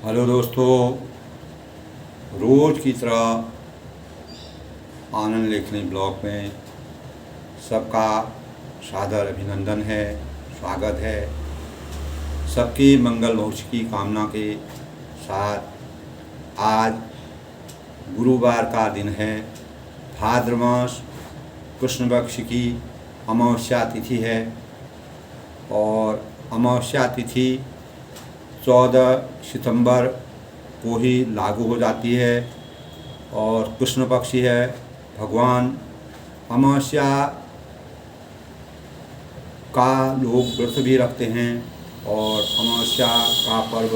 Hello दोस्तों, रोज़ की तरह आनंद लेखनी ब्लॉग में सबका सादर अभिनंदन है, स्वागत है। सबकी मंगल भविष्य की कामना के साथ आज गुरुवार का दिन है। भाद्र मास कृष्ण पक्ष की अमावस्या तिथि है और अमावस्या तिथि 14 सितंबर को ही लागू हो जाती है और कृष्ण पक्षी है। भगवान अमावस्या का लोग व्रत भी रखते हैं और अमावस्या का पर्व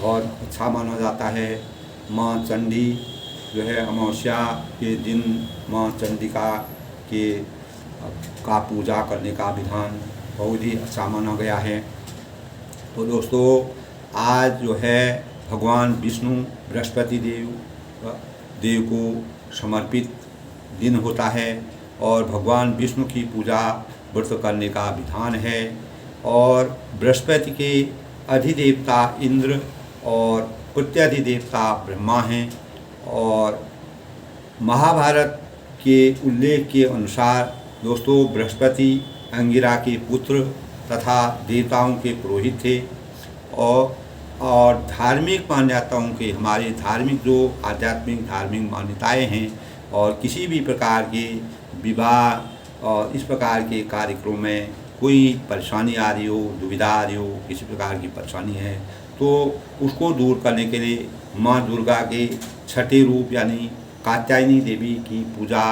बहुत अच्छा माना जाता है। माँ चंडी जो है, अमावस्या के दिन माँ चंडिका के का पूजा करने का विधान बहुत ही अच्छा माना गया है। तो दोस्तों, आज जो है भगवान विष्णु बृहस्पति देव को समर्पित दिन होता है और भगवान विष्णु की पूजा व्रत करने का विधान है। और बृहस्पति के अधिदेवता इंद्र और प्रत्यधिदेवता ब्रह्मा हैं और महाभारत के उल्लेख के अनुसार दोस्तों, बृहस्पति अंगिरा के पुत्र तथा देवताओं के पुरोहित थे और धार्मिक मान्यताओं के, हमारे धार्मिक जो आध्यात्मिक धार्मिक मान्यताएं हैं और किसी भी प्रकार के विवाह और इस प्रकार के कार्यक्रम में कोई परेशानी आ रही हो, दुविधा आ रही हो, किसी प्रकार की परेशानी है तो उसको दूर करने के लिए माँ दुर्गा के छठे रूप यानी कात्यायनी देवी की पूजा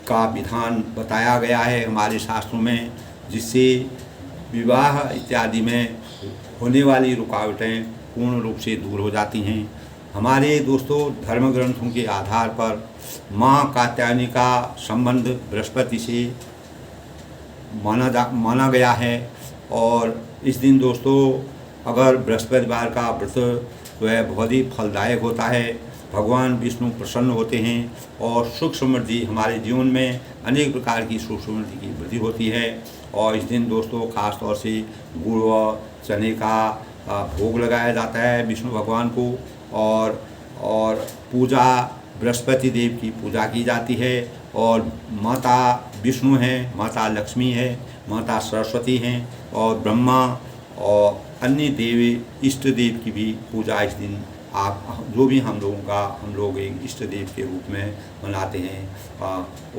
का विधान बताया गया है हमारे शास्त्रों में, जिससे विवाह इत्यादि में होने वाली रुकावटें पूर्ण रूप से दूर हो जाती हैं। हमारे दोस्तों, धर्म ग्रंथों के आधार पर माँ कात्यायनी का संबंध बृहस्पति से माना गया है और इस दिन दोस्तों, अगर बृहस्पतिवार का व्रत जो है बहुत ही फलदायक होता है। भगवान विष्णु प्रसन्न होते हैं और सुख समृद्धि, हमारे जीवन में अनेक प्रकार की सुख समृद्धि की वृद्धि होती है। और इस दिन दोस्तों ख़ास तौर से गुड़ व चने का भोग लगाया जाता है विष्णु भगवान को और पूजा बृहस्पति देव की पूजा की जाती है। और माता विष्णु हैं, माता लक्ष्मी है, माता सरस्वती हैं और ब्रह्मा और अन्य देव इष्ट देव की भी पूजा इस दिन आप जो भी हम लोग एक इष्ट देव के रूप में मनाते हैं।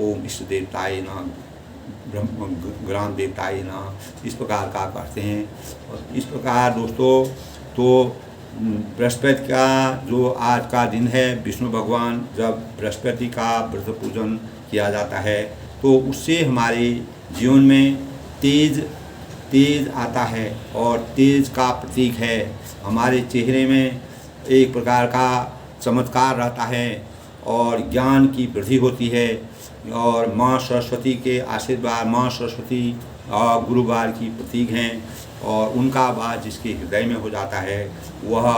ओम इष्ट देवताय नमः, ब्रह्म ग्राम देवताय नमः, इस प्रकार का करते हैं। और इस प्रकार दोस्तों, तो बृहस्पति का जो आज का दिन है, विष्णु भगवान जब बृहस्पति का व्रत पूजन किया जाता है तो उससे हमारे जीवन में तेज आता है और तेज का प्रतीक है। हमारे चेहरे में एक प्रकार का चमत्कार रहता है और ज्ञान की वृद्धि होती है। और माँ सरस्वती के आशीर्वाद, माँ सरस्वती गुरुवार की प्रतीक हैं और उनका वास जिसके हृदय में हो जाता है वह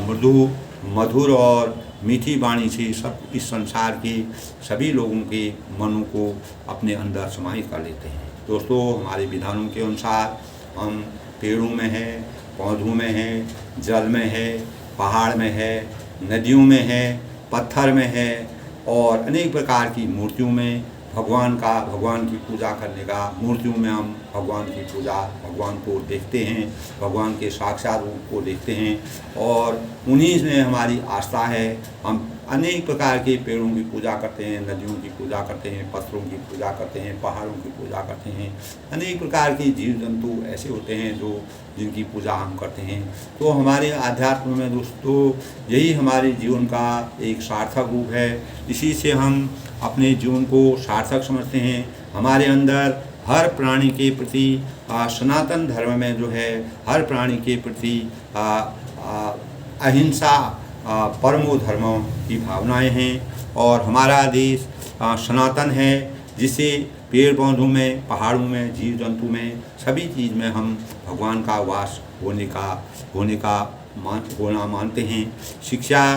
मृदु मधुर और मीठी वाणी से सब इस संसार के सभी लोगों के मनों को अपने अंदर समाहित कर लेते हैं। दोस्तों, हमारे विधानों के अनुसार हम पेड़ों में हैं, पौधों में हैं, जल में है, पहाड़ में है, नदियों में है, पत्थर में है और अनेक प्रकार की मूर्तियों में भगवान की पूजा करने का, मूर्तियों में हम भगवान की पूजा, भगवान को देखते हैं, भगवान के साक्षात रूप को देखते हैं और उन्हीं में हमारी आस्था है। हम अनेक प्रकार के पेड़ों की पूजा करते हैं, नदियों की पूजा करते हैं, पत्थरों की पूजा करते हैं, पहाड़ों की पूजा करते हैं। अनेक प्रकार के जीव जंतु ऐसे होते हैं जिनकी पूजा हम करते हैं। तो हमारे आध्यात्म में दोस्तों यही हमारे जीवन का एक सार्थक रूप है। इसी से हम अपने जीवन को सार्थक समझते हैं। हमारे अंदर हर प्राणी के प्रति सनातन धर्म में जो है हर प्राणी के प्रति अहिंसा परमो धर्मों की भावनाएं हैं और हमारा देश सनातन है, जिसे पेड़ पौधों में, पहाड़ों में, जीव जंतु में, सभी चीज़ में हम भगवान का वास होना मानते हैं। शिक्षा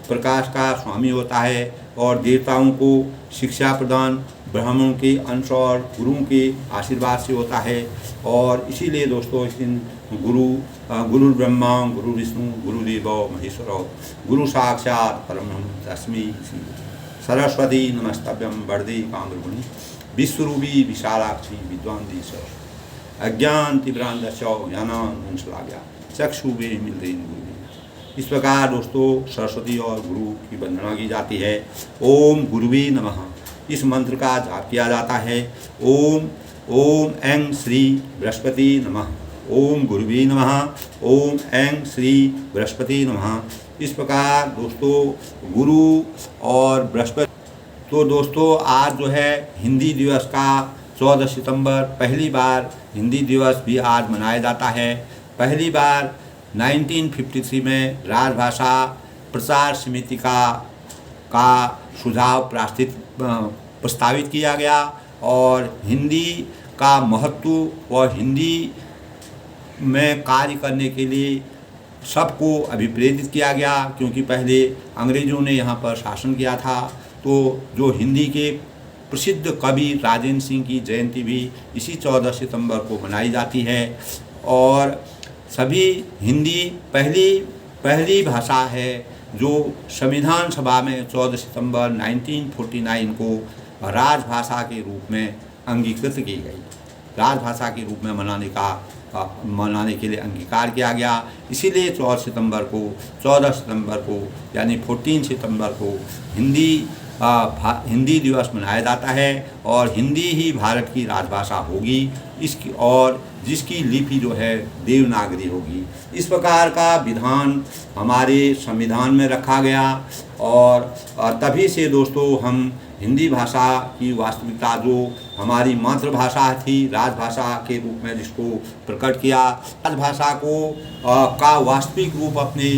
प्रकाश का स्वामी होता है और देवताओं को शिक्षा प्रदान ब्राह्मणों के अंश और गुरुओं के आशीर्वाद से होता है। और इसीलिए दोस्तों इस दिन गुरु ब्रह्मा गुरु विष्णु गुरुदेवो महेश्वरो गुरु साक्षात् परम तस्मै श्री सरस्वती नमस्तभ्यं वरदे कामरूपिणी विश्वरूपी विशालाक्षी विद्वांदी सरस्वती अज्ञान तिभ्रांतस्य ज्ञानांशलाभ्या चक्षुवे मिलते गुरु। इस प्रकार दोस्तों सरस्वती और गुरु की वंदना की जाती है। ओम गुरुवे नमः इस मंत्र का जाप किया जाता है। ओम ओम ऐं श्री बृहस्पति नमः। ओम गुरुवे नमः। ओम ऐं श्री बृहस्पति नमः। इस प्रकार दोस्तों गुरु और बृहस्पति। तो दोस्तों आज जो है हिंदी दिवस का 14 सितंबर पहली बार हिंदी दिवस भी आज मनाया जाता है। पहली बार 1953 में राजभाषा प्रचार समिति का सुझाव प्रस्तावित किया गया और हिंदी का महत्व और हिंदी में कार्य करने के लिए सबको अभिप्रेरित किया गया, क्योंकि पहले अंग्रेज़ों ने यहाँ पर शासन किया था। तो जो हिंदी के प्रसिद्ध कवि राजेंद्र सिंह की जयंती भी इसी 14 सितंबर को मनाई जाती है और सभी हिंदी पहली भाषा है जो संविधान सभा में 14 सितंबर 1949 को राजभाषा के रूप में अंगीकृत की गई। राजभाषा के रूप में मनाने के लिए अंगीकार किया गया। इसीलिए 14 सितंबर को यानी 14 सितंबर को हिंदी दिवस मनाया जाता है और हिंदी ही भारत की राजभाषा होगी इसकी, और जिसकी लिपि जो है देवनागरी होगी। इस प्रकार का विधान हमारे संविधान में रखा गया और तभी से दोस्तों हम हिंदी भाषा की वास्तविकता जो हमारी मातृभाषा थी राजभाषा के रूप में जिसको प्रकट किया, राजभाषा का वास्तविक रूप अपने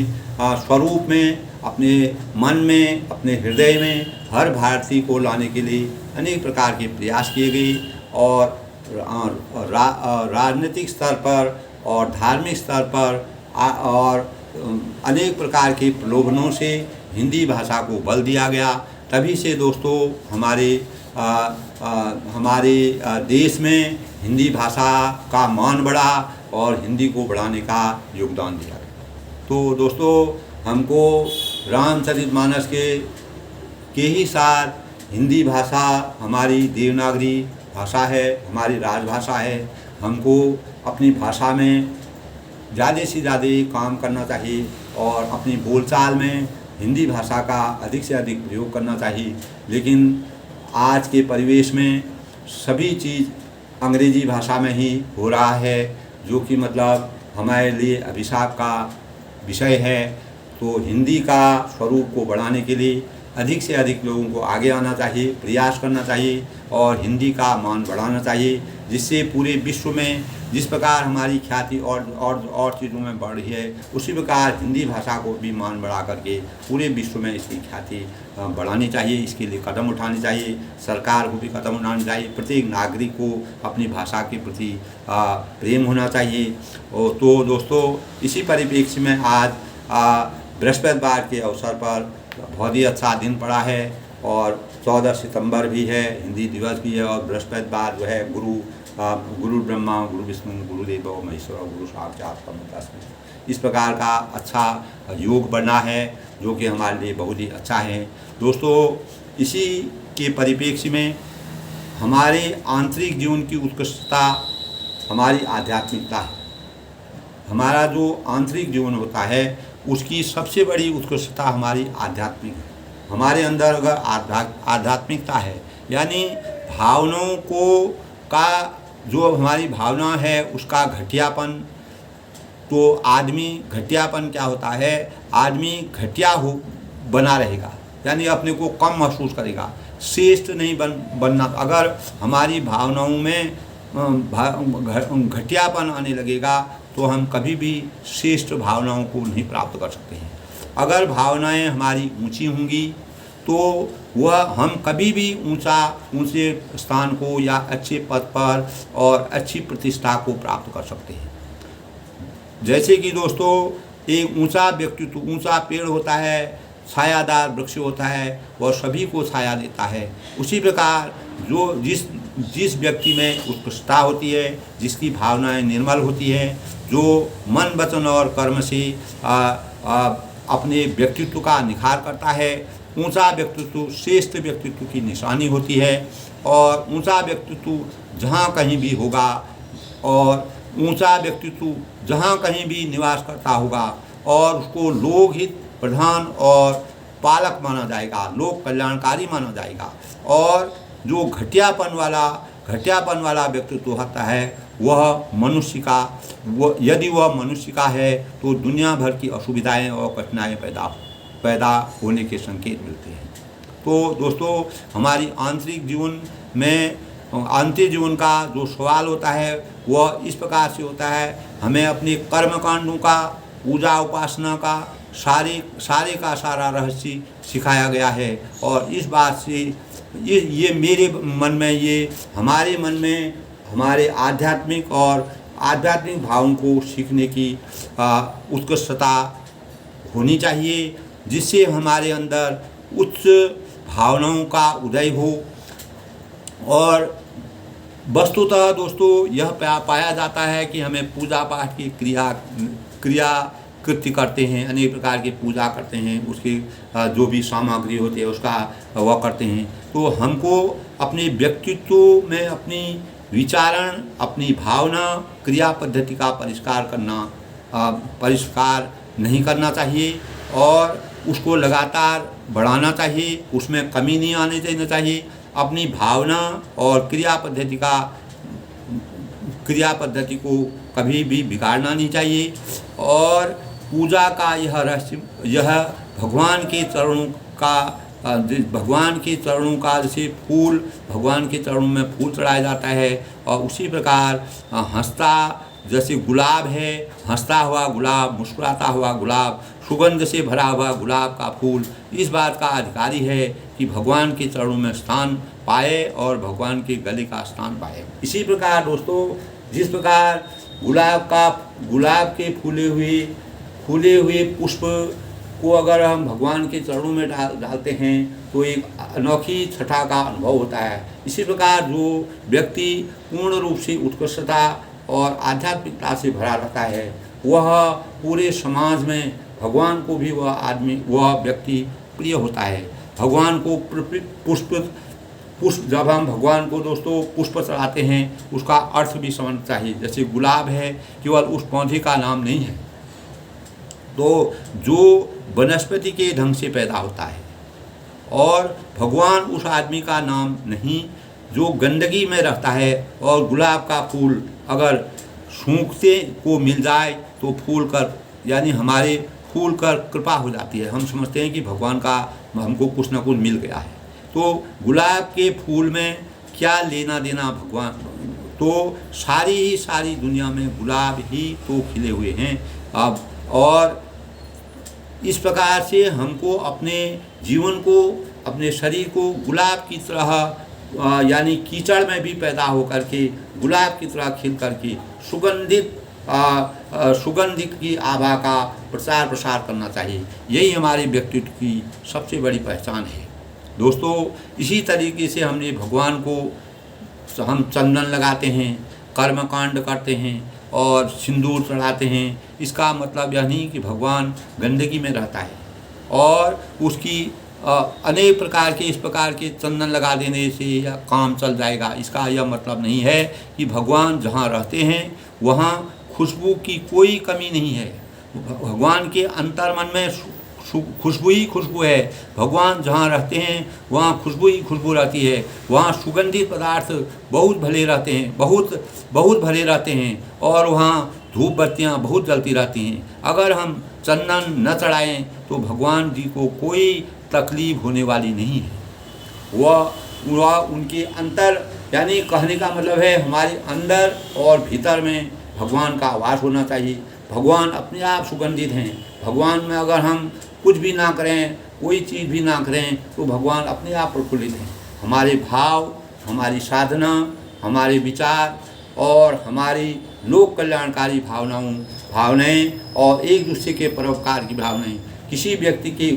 स्वरूप में, अपने मन में, अपने हृदय में हर भारतीय को लाने के लिए अनेक प्रकार के प्रयास किए गए और राजनीतिक स्तर पर और धार्मिक स्तर पर और अनेक प्रकार के प्रलोभनों से हिंदी भाषा को बल दिया गया। तभी से दोस्तों हमारे देश में हिंदी भाषा का मान बढ़ा और हिंदी को बढ़ाने का योगदान दिया गया। तो दोस्तों हमको रामचरितमानस के ही साथ हिंदी भाषा हमारी देवनागरी भाषा है, हमारी राजभाषा है। हमको अपनी भाषा में ज़्यादा से ज़्यादा काम करना चाहिए और अपनी बोलचाल में हिंदी भाषा का अधिक से अधिक प्रयोग करना चाहिए। लेकिन आज के परिवेश में सभी चीज़ अंग्रेज़ी भाषा में ही हो रहा है, जो कि मतलब हमारे लिए अभिशाप का विषय है। तो हिंदी का स्वरूप को बढ़ाने के लिए अधिक से अधिक लोगों को आगे आना चाहिए, प्रयास करना चाहिए और हिंदी का मान बढ़ाना चाहिए, जिससे पूरे विश्व में जिस प्रकार हमारी ख्याति और चीज़ों में बढ़ रही है, उसी प्रकार हिंदी भाषा को भी मान बढ़ा करके पूरे विश्व में इसकी ख्याति बढ़ानी चाहिए। इसके लिए कदम उठाने चाहिए, सरकार को भी कदम उठाने चाहिए, प्रत्येक नागरिक को अपनी भाषा के प्रति प्रेम होना चाहिए। तो दोस्तों इसी परिप्रेक्ष्य में आज बृहस्पतिवार के अवसर पर बहुत ही अच्छा दिन पड़ा है और 14 सितंबर भी है, हिंदी दिवस भी है और बृहस्पतिवार जो है गुरु ब्रह्मा गुरु विष्णु गुरुदेवो महेश्वर गुरु साक्षात् परम तस्मै। इस प्रकार का अच्छा योग बना है जो कि हमारे लिए बहुत ही अच्छा है। दोस्तों इसी के परिप्रेक्ष्य में हमारे आंतरिक जीवन की उत्कृष्टता हमारी आध्यात्मिकता है। हमारा जो आंतरिक जीवन होता है उसकी सबसे बड़ी उत्कृष्टता हमारी आध्यात्मिक है। हमारे अंदर अगर आध्यात्मिकता है यानी भावनाओं का जो हमारी भावना है उसका घटियापन, तो आदमी घटियापन क्या होता है, आदमी घटिया बना रहेगा यानी अपने को कम महसूस करेगा, श्रेष्ठ नहीं बनना। अगर हमारी भावनाओं में घटियापन आने लगेगा तो हम कभी भी श्रेष्ठ भावनाओं को नहीं प्राप्त कर सकते हैं। अगर भावनाएं हमारी ऊंची होंगी तो वह हम कभी भी ऊंचे स्थान को या अच्छे पद पर और अच्छी प्रतिष्ठा को प्राप्त कर सकते हैं। जैसे कि दोस्तों एक ऊंचा व्यक्तित्व, ऊंचा पेड़ होता है, छायादार वृक्ष होता है, वह सभी को छाया देता है। उसी प्रकार जिस जिस व्यक्ति में उत्कृष्टता होती है, जिसकी भावनाएं निर्मल होती है, जो मन वचन और कर्म से अपने व्यक्तित्व का निखार करता है, ऊंचा व्यक्तित्व श्रेष्ठ व्यक्तित्व की निशानी होती है। और ऊंचा व्यक्तित्व जहाँ कहीं भी होगा और ऊंचा व्यक्तित्व जहाँ कहीं भी निवास करता होगा और उसको लोकहित प्रधान और पालक माना जाएगा, लोक कल्याणकारी माना जाएगा। और जो घटियापन वाला व्यक्तित्व होता है वह मनुष्य का यदि वह मनुष्य का है तो दुनिया भर की असुविधाएं और कठिनाइयाँ पैदा होने के संकेत मिलते हैं। तो दोस्तों, हमारी आंतरिक जीवन का जो सवाल होता है वह इस प्रकार से होता है। हमें अपने कर्म कांडों का, पूजा उपासना का सारे का सारा रहस्य सिखाया गया है। और इस बात से ये मेरे मन में, ये हमारे मन में हमारे आध्यात्मिक भावों को सीखने की उत्कृष्टता होनी चाहिए, जिससे हमारे अंदर उच्च भावनाओं का उदय हो। और वस्तुतः दोस्तों यह पाया जाता है कि हमें पूजा पाठ की कृत्य करते हैं, अनेक प्रकार की पूजा करते हैं, उसकी जो भी सामग्री होती है उसका वह करते हैं। तो हमको अपने व्यक्तित्व में अपनी विचारण, अपनी भावना, क्रिया पद्धति का परिष्कार नहीं करना चाहिए और उसको लगातार बढ़ाना चाहिए, उसमें कमी नहीं आने देना चाहिए। अपनी भावना और क्रिया पद्धति को कभी भी बिगाड़ना नहीं चाहिए। और पूजा का यह रहस्य, यह भगवान के चरणों का जैसे फूल, भगवान के चरणों में फूल चढ़ाया जाता है और उसी प्रकार जैसे गुलाब है, हंसता हुआ गुलाब, मुस्कुराता हुआ गुलाब, सुगंध से भरा हुआ गुलाब का फूल इस बात का अधिकारी है कि भगवान के चरणों में स्थान पाए और भगवान के गले का स्थान पाए। इसी प्रकार दोस्तों, जिस प्रकार गुलाब के फूले हुए पुष्प को अगर हम भगवान के चरणों में डालते हैं तो एक अनोखी छटा का अनुभव होता है। इसी प्रकार जो व्यक्ति पूर्ण रूप से उत्कृष्टता और आध्यात्मिकता से भरा रहता है वह पूरे समाज में भगवान को भी वह व्यक्ति प्रिय होता है। भगवान को पुष्प जब हम भगवान को दोस्तों पुष्प चढ़ाते हैं उसका अर्थ भी समझना चाहिए। जैसे गुलाब है केवल उस पौधे का नाम नहीं है, तो जो वनस्पति के ढंग से पैदा होता है, और भगवान उस आदमी का नाम नहीं जो गंदगी में रहता है। और गुलाब का फूल अगर सूंघते को मिल जाए तो हमारे फूल कर कृपा हो जाती है। हम समझते हैं कि भगवान का हमको कुछ न कुछ मिल गया है। तो गुलाब के फूल में क्या लेना देना भगवान, तो सारी दुनिया में गुलाब ही तो खिले हुए हैं अब। और इस प्रकार से हमको अपने जीवन को, अपने शरीर को गुलाब की तरह यानी कीचड़ में भी पैदा होकर के गुलाब की तरह खिल करके सुगंधित की आभा का प्रसार करना चाहिए। यही हमारे व्यक्तित्व की सबसे बड़ी पहचान है दोस्तों। इसी तरीके से हमने भगवान को हम चंदन लगाते हैं, कर्मकांड करते हैं और सिंदूर चढ़ाते हैं। इसका मतलब यह नहीं कि भगवान गंदगी में रहता है और उसकी अनेक प्रकार के इस प्रकार के चंदन लगा देने से या काम चल जाएगा। इसका यह मतलब नहीं है कि भगवान जहाँ रहते हैं वहाँ खुशबू की कोई कमी नहीं है। भगवान के अंतर्मन में खुशबू ही खुशबू है। भगवान जहाँ रहते हैं वहाँ खुशबू ही खुशबू रहती है। वहाँ सुगंधित पदार्थ बहुत भले रहते हैं और वहाँ धूप बत्तियाँ बहुत जलती रहती हैं। अगर हम चंदन न चढ़ाएं तो भगवान जी को कोई तकलीफ होने वाली नहीं है। वह उनके अंतर, यानी कहने का मतलब है हमारे अंदर और भीतर में भगवान का वास होना चाहिए। भगवान अपने आप सुगंधित हैं। भगवान में अगर हम कुछ भी ना करें, कोई चीज़ भी ना करें तो भगवान अपने आप प्रफुल्लित हैं। हमारे भाव, हमारी साधना, हमारे विचार और हमारी लोक कल्याणकारी भावनाएं और एक दूसरे के परोपकार की भावनाएं, किसी व्यक्ति की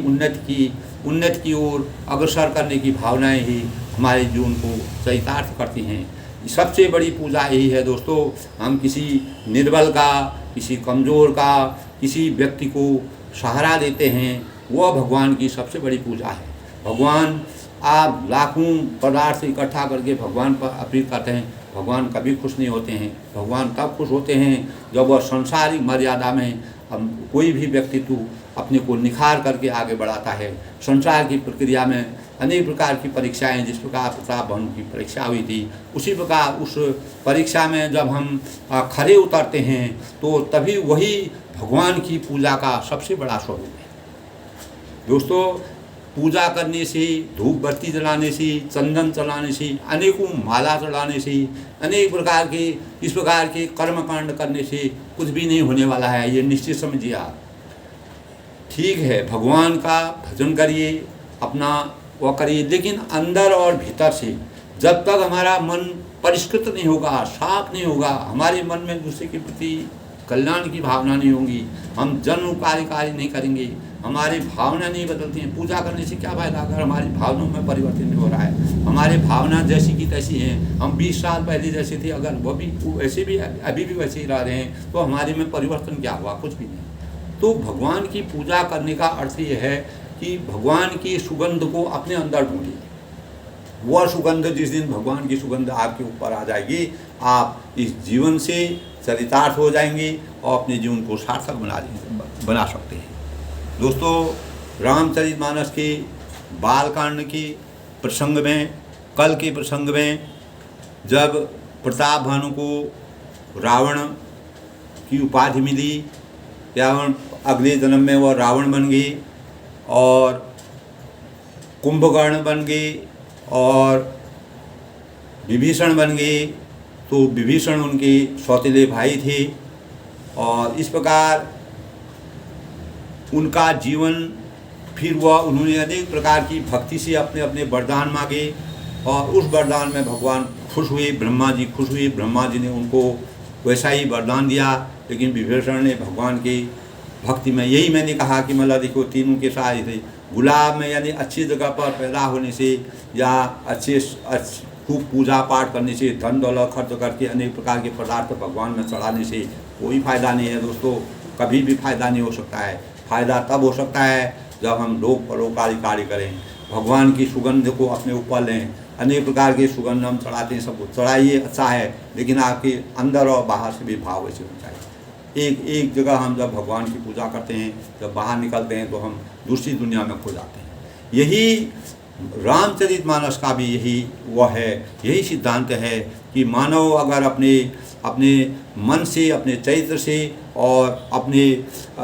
उन्नति की ओर अग्रसर करने की भावनाएं ही हमारे जीवन को चरितार्थ करती हैं। सबसे बड़ी पूजा यही है दोस्तों, हम किसी निर्बल का, किसी कमज़ोर का, किसी व्यक्ति को सहारा देते हैं, वह भगवान की सबसे बड़ी पूजा है। भगवान, आप लाखों पदार्थ इकट्ठा करके भगवान पर अर्पित करते हैं, भगवान कभी खुश नहीं होते हैं। भगवान तब खुश होते हैं जब वह सांसारिक मर्यादा में हम कोई भी व्यक्तित्व अपने को निखार करके आगे बढ़ाता है। संसार की प्रक्रिया में अनेक प्रकार की परीक्षाएं, जिस प्रकार प्रताप भानु की परीक्षा हुई थी, उसी प्रकार उस परीक्षा में जब हम खरे उतरते हैं तो तभी वही भगवान की पूजा का सबसे बड़ा स्वरूप है। दोस्तों, पूजा करने से, धूप बत्ती जलाने से, चंदन चलाने से, अनेकों माला चढ़ाने से, अनेक प्रकार के इस प्रकार के कर्मकांड करने से कुछ भी नहीं होने वाला है, ये निश्चित समझिए आप। ठीक है, भगवान का भजन करिए, अपना वह करिए, लेकिन अंदर और भीतर से जब तक हमारा मन परिष्कृत नहीं होगा, साफ नहीं होगा, हमारे मन में दूसरे के प्रति कल्याण की भावना नहीं होगी, हम जन उपकारी कार्य नहीं करेंगे, हमारी भावना नहीं बदलती हैं। पूजा करने से क्या फायदा अगर हमारी भावनाओं में परिवर्तन नहीं हो रहा है। हमारी भावना जैसी की तैसी हैं, हम 20 साल पहले जैसे थे, अगर वो भी वैसे भी अभी भी वैसे ही रह रहे हैं, तो हमारे में परिवर्तन क्या हुआ? कुछ भी नहीं। तो भगवान की पूजा करने का अर्थ ये है कि भगवान की सुगंध को अपने अंदर ढूंढिए। वह सुगंध, जिस दिन भगवान की सुगंध आपके ऊपर आ जाएगी, आप इस जीवन से चरितार्थ हो जाएंगे और अपने जीवन को सार्थक बना सकते हैं। दोस्तों, रामचरितमानस के बालकांड के प्रसंग में, कल के प्रसंग में, जब प्रताप भानु को रावण की उपाधि मिली, रावण अगले जन्म में वह रावण बन गए और कुंभकर्ण बन गए और विभीषण बन गए। तो विभीषण उनके सौतेले भाई थे और इस प्रकार उनका जीवन, फिर वह उन्होंने अनेक प्रकार की भक्ति से अपने अपने वरदान मांगे और उस वरदान में भगवान खुश हुए, ब्रह्मा जी खुश हुए। ब्रह्मा जी ने उनको वैसा ही वरदान दिया, लेकिन विभीषण ने भगवान की भक्ति में, यही मैंने कहा कि मतलब देखो तीनों के साथ थे, गुलाब में यानी अच्छी जगह पर पैदा होने से या अच्छे खूब पूजा पाठ करने से, धन दौलत खर्च करके अनेक प्रकार के पदार्थ भगवान में चढ़ाने से कोई फ़ायदा नहीं है दोस्तों, कभी भी फ़ायदा नहीं हो सकता है। फ़ायदा तब हो सकता है जब हम लोग परोपकारी कार्य करें, भगवान की सुगंध को अपने ऊपर लें। अनेक प्रकार के सुगंध हम चढ़ाते हैं, सबको चढ़ाइए, अच्छा है, लेकिन आपके अंदर और बाहर से भी भाव वैसे होना चाहिए। एक जगह हम जब भगवान की पूजा करते हैं, जब बाहर निकलते हैं तो हम दूसरी दुनिया में खो जाते हैं। यही रामचरितमानस का भी यही सिद्धांत है कि मानव अगर अपने मन से, अपने चरित्र से और अपने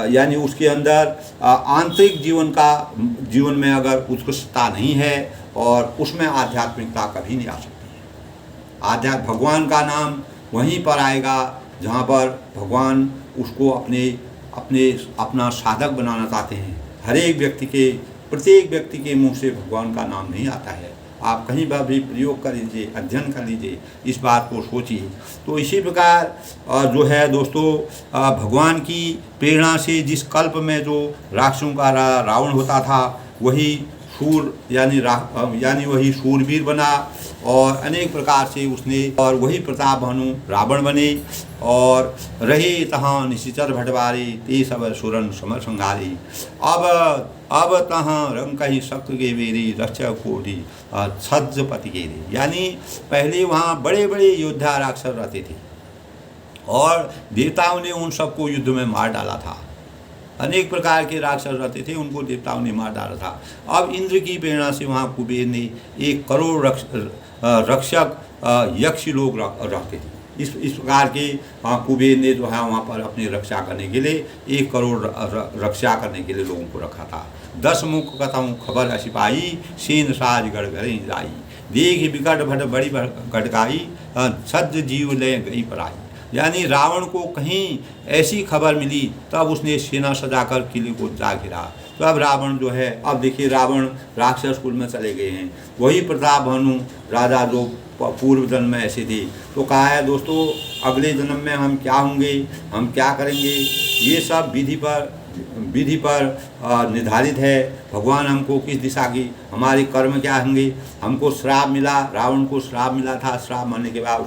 यानी उसके अंदर आंतरिक जीवन में अगर उत्कृष्टता नहीं है और उसमें आध्यात्मिकता कभी नहीं आ सकती है। भगवान का नाम वहीं पर आएगा जहाँ पर भगवान उसको अपना साधक बनाना चाहते हैं। प्रत्येक व्यक्ति के मुंह से भगवान का नाम नहीं आता है। आप कहीं पर भी प्रयोग कर लीजिए, अध्ययन कर लीजिए, इस बात को सोचिए। तो इसी प्रकार जो है दोस्तों, भगवान की प्रेरणा से जिस कल्प में जो राक्षसों का रावण होता था, वही वही शूरवीर बना और अनेक प्रकार से उसने, और वही प्रताप भानु रावण बने और रहे तहाँ निशिचर भटवारी ते सब सुरन समर संघारी। अब तहाँ रंग कही शक्ति के मेरी रक्षा कोटि छज्जपति के रे। यानी पहले वहाँ बड़े बड़े योद्धा राक्षस रहते थे और देवताओं ने उन सबको युद्ध में मार डाला था। अनेक प्रकार के राक्षस रहते थे, उनको देवताओं ने मार डाला था। अब इंद्र की प्रेरणा से वहाँ कुबेर ने 1 करोड़ रक्षक यक्ष लोग रहते थे। इस प्रकार के कुबेर ने जो है वहाँ पर अपनी रक्षा करने के लिए 1 करोड़ रक्षा करने के लिए लोगों को रखा था। 10 मुख कथम खबर सिपाही सेन साज गढ़ घरे जाई देख विकट भट बड़ी घटकाई सज्ज जीव ले गई पराई। यानी रावण को कहीं ऐसी खबर मिली, तब उसने सेना सजाकर किले को जा गिरा। तो अब रावण जो है, अब देखिए रावण राक्षस कुल में चले गए हैं। वही प्रताप भानु राजा जो पूर्व जन्म में ऐसे थे। तो कहा है दोस्तों, अगले जन्म में हम क्या होंगे, हम क्या करेंगे, ये सब विधि पर विधि पर निर्धारित है। भगवान हमको किस दिशा की, हमारे कर्म क्या होंगे। हमको श्राप मिला, रावण को श्राप मिला था, श्राप मरने के बाद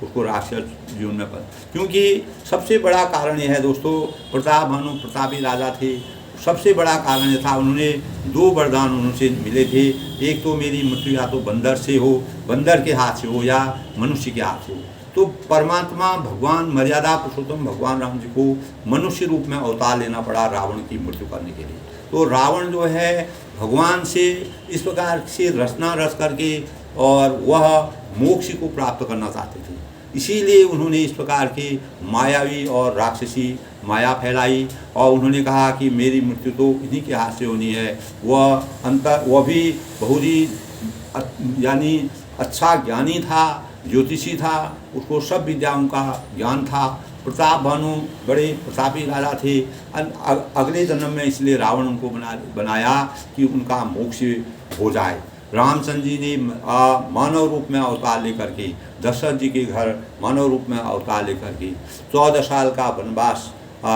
उसको राक्षस जीवन में पर, क्योंकि सबसे बड़ा कारण यह है दोस्तों, प्रतापी राजा थे। सबसे बड़ा कारण यह था, उन्होंने 2 वरदान उनसे मिले थे। एक तो मेरी मृत्यु या तो बंदर से हो, बंदर के हाथ से हो, या मनुष्य के हाथ से हो। तो परमात्मा भगवान मर्यादा पुरुषोत्तम भगवान राम जी को मनुष्य रूप में अवतार लेना पड़ा रावण की मृत्यु करने के लिए। तो रावण जो है भगवान से इस प्रकार से रचना रच करके और वह मोक्ष को प्राप्त करना चाहते थे। इसीलिए उन्होंने इस प्रकार के मायावी और राक्षसी माया फैलाई और उन्होंने कहा कि मेरी मृत्यु तो इन्हीं के हाथ से होनी है। वह भी बहुत ही यानी अच्छा ज्ञानी था, ज्योतिषी था, उसको सब विद्याओं का ज्ञान था। प्रताप भानु बड़े प्रतापी राजा थे। अगले जन्म में इसलिए रावण उनको बनाया कि उनका मोक्ष हो जाए। रामचंद्र जी ने मानव रूप में अवतार लेकर के दशरथ जी के घर मानव रूप में अवतार लेकर के 14 साल का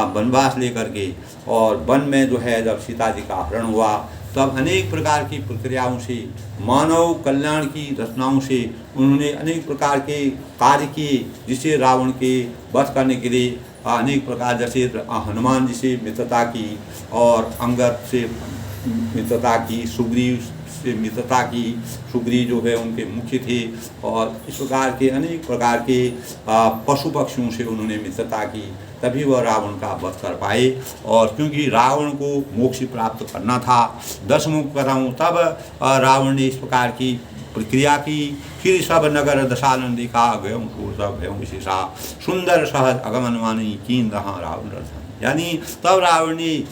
वनवास लेकर के, और वन में जो है जब सीता जी का अपहरण हुआ तब अनेक प्रकार की प्रक्रियाओं से, मानव कल्याण की रचनाओं से उन्होंने अनेक प्रकार के कार्य किए, जिससे रावण के वध करने के लिए अनेक प्रकार, जैसे हनुमान जी से मित्रता की और अंगद से मित्रता की, सुग्रीव से मित्रता की। सुग्रीव जो है उनके मुख्य थे, और इस प्रकार के अनेक प्रकार के पशु पक्षियों से उन्होंने मित्रता की, तभी वह रावण का वध कर पाए। और क्योंकि रावण को मोक्ष प्राप्त करना था 10 मुख कदम, तब रावण ने इस प्रकार की प्रक्रिया की। फिर सब नगर दशानन देखा गयम सब भयम विशेषा सुंदर सहज अगमनवानी कीन रहा रावण रथन। यानी तब रावण ने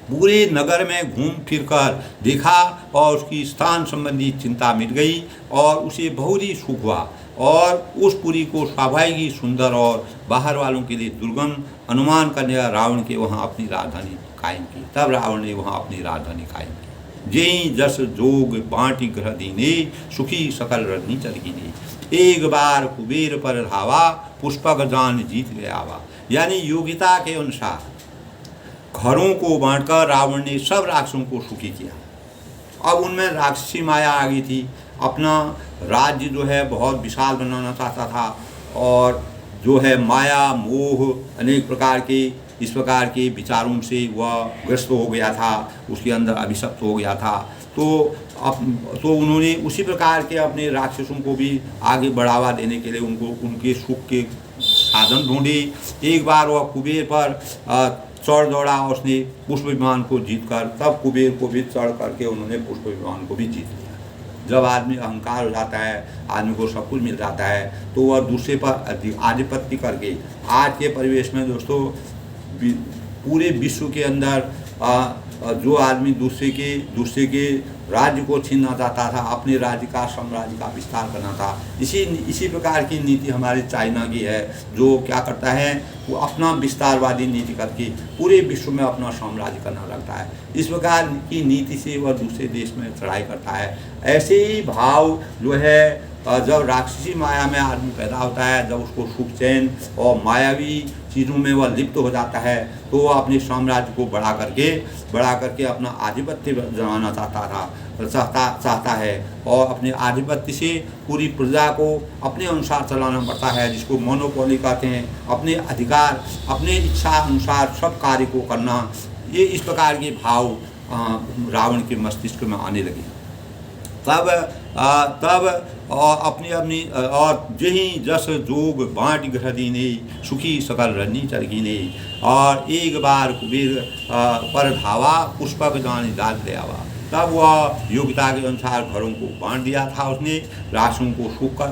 पूरे नगर में घूम फिर कर देखा और उसकी स्थान संबंधी चिंता मिट गई और उसे बहुत ही सुख हुआ, और उस पुरी को स्वाभाविक ही सुंदर और बाहर वालों के लिए दुर्गम अनुमान करने का रावण के वहाँ अपनी राजधानी कायम की। तब रावण ने वहाँ अपनी राजधानी कायम की। जेई जस जोग बाँटी ग्रह दीने सुखी सकल रजनी चरकीने। एक बार कुबेर पर धावा पुष्पक जान जीत गया वा। यानी योग्यता के अनुसार घरों को बांटकर रावण ने सब राक्षसों को सुखी किया। अब उनमें राक्षसी माया आ गई थी। अपना राज्य जो है बहुत विशाल बनाना चाहता था, और जो है माया मोह अनेक प्रकार के इस प्रकार के विचारों से वह ग्रस्त हो गया था, उसके अंदर अभिशप्त हो गया था। तो उन्होंने उसी प्रकार के अपने राक्षसों को भी आगे बढ़ावा देने के लिए उनके सुख के साधन ढूंढे। एक बार वह कुबेर पर चढ़ दौड़ा, उसने पुष्प विमान को जीतकर, तब कुबेर को भी चढ़ करके उन्होंने पुष्प विमान को भी जीत लिया। जब आदमी अहंकार हो जाता है, आदमी को सब कुछ मिल जाता है, तो वह दूसरे पर आधिपत्य करके, आज के परिवेश में दोस्तों पूरे विश्व के अंदर जो आदमी दूसरे के राज्य को छीनना चाहता था, अपने राज्य का साम्राज्य का विस्तार करना था। इसी प्रकार की नीति हमारे चाइना की है, जो क्या करता है, वो अपना विस्तारवादी नीति करके पूरे विश्व में अपना साम्राज्य करना लगता है। इस प्रकार की नीति से वह दूसरे देश में चढ़ाई करता है। ऐसे ही भाव जो है जब राक्षसी माया में आदमी पैदा होता है, जब उसको सुख चैन और मायावी चीज़ों में वह लिप्त हो जाता है, तो वह अपने साम्राज्य को बढ़ा करके अपना आधिपत्य जमाना चाहता है, और अपने आधिपत्य से पूरी प्रजा को अपने अनुसार चलाना पड़ता है, जिसको मोनोपोली कहते हैं। अपने अधिकार, अपने इच्छा अनुसार सब कार्य को करना, ये इस प्रकार के भाव रावण के मस्तिष्क में आने लगे। तब और अपनी और जही जस जोग बाँट ग्रह दीने सुखी सकल रजनी चरकीने। और एक बार कुबेर पर धावा पुष्पक जान डाल ले आवा। तब वह योग्यता के अनुसार घरों को बांट दिया था उसने, राशों को सुख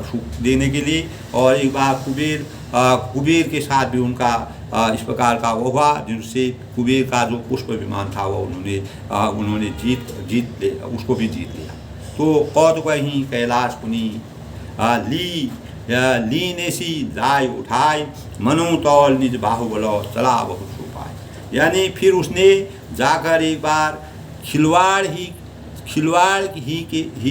देने के लिए। और एक बार कुबेर के साथ भी उनका इस प्रकार का हुआ, जिनसे कुबेर का जो पुष्प विमान था वो उन्होंने उसको भी जीत लिया। तो कौतुक ही कैलाश पुनी लीने सी लाय उठाए मनो तौल निज बाहुबलो चला बहुत सुपाए। यानी फिर उसने जाकर एक बार खिलवाड़ ही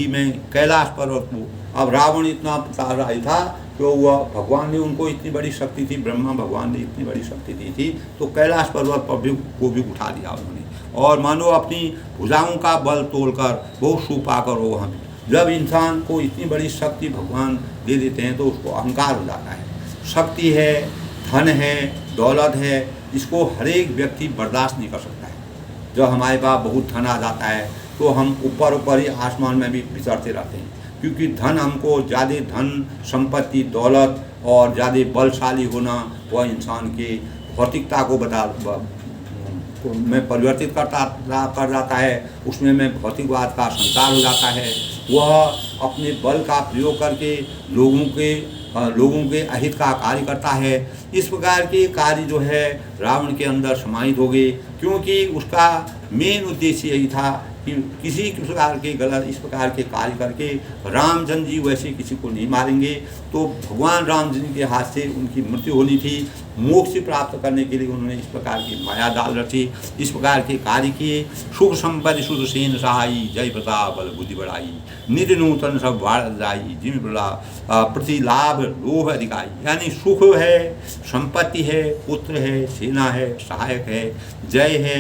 में कैलाश पर्वत को, अब रावण इतना प्रतापशाली था तो वह भगवान ने उनको इतनी बड़ी शक्ति थी, ब्रह्मा भगवान ने इतनी बड़ी शक्ति दी थी, तो कैलाश पर्वत पर भी को भी उठा दिया उन्होंने, और मानो अपनी भुजाओं का बल तोड़कर बहुत सू पाकर वो वहाँ। जब इंसान को इतनी बड़ी शक्ति भगवान दे देते हैं तो उसको अहंकार हो जाता है। शक्ति है, धन है, दौलत है, इसको हर एक व्यक्ति बर्दाश्त नहीं कर सकता है। जब हमारे पास बहुत धन आ जाता है तो हम ऊपर ऊपर ही आसमान में भी विचरते रहते हैं, क्योंकि धन हमको ज़्यादा धन संपत्ति दौलत और ज़्यादा बलशाली होना वह इंसान के भौतिकता को में परिवर्तित कर जाता है, उसमें में भौतिकवाद का संचार हो जाता है। वह अपने बल का प्रयोग करके लोगों के अहित का कार्य करता है। इस प्रकार के कार्य जो है रावण के अंदर समाहित हो गए, क्योंकि उसका मेन उद्देश्य यही था कि किसी प्रकार के गलत इस प्रकार के कार्य करके रामचंद्र जी वैसे किसी को नहीं मारेंगे, तो भगवान राम जी के हाथ से उनकी मृत्यु होनी थी। मोक्ष प्राप्त करने के लिए उन्होंने इस प्रकार की माया डाल रची, इस प्रकार के कार्य किए। सुख संपत्ति सुध सेन सहाई, जय प्रताप बल बुद्धि बढ़ाई, नित्य नूतन सब बाढ़ जाई, जिम बड़ा प्रति लाभ लोभ अधिकाई। यानी सुख है, संपत्ति है, पुत्र है, सेना है, सहायक है, जय है,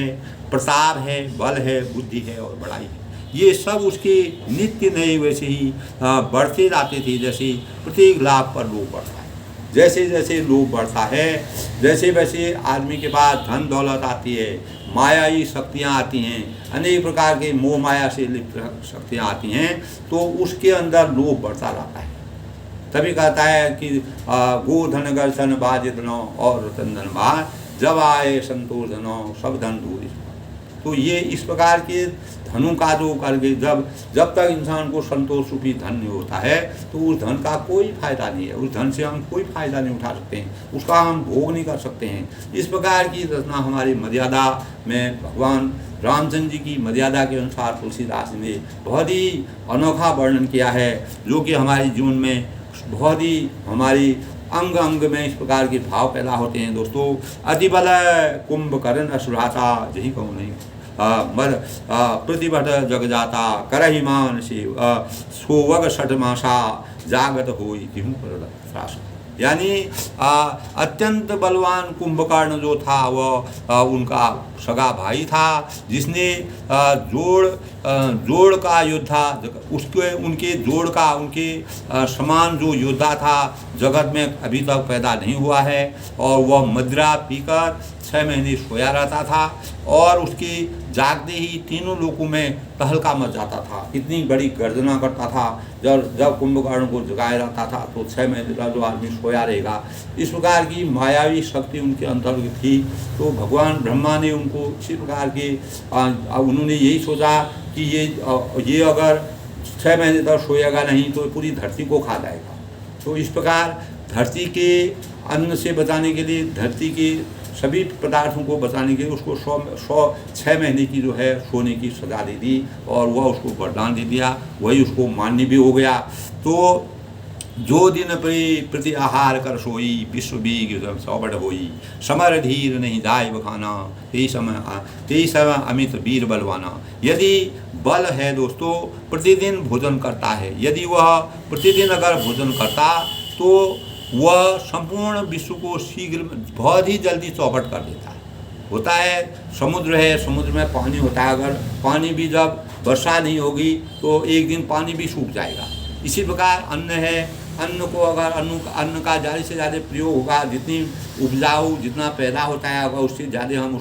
प्रताप है, बल है, बुद्धि है और बड़ाई है, ये सब उसके नित्य नए वैसे ही बढ़ते जाते थे। जैसे प्रत्येक लाभ पर लोभ बढ़ता है, जैसे जैसे लोभ बढ़ता है जैसे वैसे आदमी के पास धन दौलत आती है, मायाई शक्तियाँ आती हैं, अनेक प्रकार के मोह माया से लिप्त शक्तियाँ आती हैं, तो उसके अंदर लोभ बढ़ता जाता है। तभी कहता है कि गो धन गर्सन बाजित नो और रतन धन बाज, जब आए संतोष धनो सब धन दूर। तो ये इस प्रकार के धनों का जो करके जब तक इंसान को संतोष रूपी धन नहीं होता है तो उस धन का कोई फायदा नहीं है, उस धन से हम कोई फायदा नहीं उठा सकते हैं, उसका हम भोग नहीं कर सकते हैं। इस प्रकार की रचना हमारी मर्यादा में भगवान रामचंद्र जी की मर्यादा के अनुसार तुलसीदास ने बहुत ही अनोखा वर्णन किया है, जो कि हमारे जीवन में बहुत ही हमारी अंग अंग में इस प्रकार के भाव पैदा होते हैं। दोस्तों, अतिबल कुंभकर्ण असुराता, यही कहूँ नहीं मद प्रतिभट जग जाता, करहिमान शिव सोवग सठ मासा, जागत होई किहूँ पर। यानी अत्यंत बलवान कुंभकर्ण जो था वह उनका सगा भाई था, जिसने जोड़ का योद्धा, उसके उनके जोड़ का उनके समान जो योद्धा था जगत में अभी तक पैदा नहीं हुआ है। और वह मदिरा पीकर 6 महीने सोया रहता था और उसकी जागते ही तीनों लोकों में तहलका मच जाता था, इतनी बड़ी गर्जना करता था। जब कुंभकर्ण को जगाया रहता था तो 6 महीने का जो आदमी सोया रहेगा, इस प्रकार की मायावी शक्ति उनके अंतर थी। तो भगवान ब्रह्मा ने उनको इसी प्रकार के उन्होंने यही सोचा कि ये अगर 6 महीने तक सोएगा नहीं तो पूरी धरती को खा जाएगा। तो इस प्रकार धरती के अन्न से बचाने के लिए, धरती के सभी पदार्थों को बचाने के लिए उसको 6 महीने की जो है सोने की सजा दे दी और वह उसको वरदान दे दिया, वही उसको मान्य भी हो गया। तो जो दिन प्रति आहार कर सोई, विश्व बीग सौबड़ होई, समर धीर नहीं जाय बखाना, तेई समय अमित वीर बलवाना। यदि बल है दोस्तों, प्रतिदिन भोजन करता है, यदि वह प्रतिदिन अगर भोजन करता तो वह संपूर्ण विश्व को शीघ्र बहुत ही जल्दी चौपट कर देता है। होता है समुद्र है, समुद्र में पानी होता है, अगर पानी भी जब वर्षा नहीं होगी तो एक दिन पानी भी सूख जाएगा। इसी प्रकार अन्न है, अन्न को अगर अन्न का ज़्यादा से ज़्यादा प्रयोग होगा, जितनी उपजाऊ जितना पैदा होता है अगर उससे ज़्यादा हम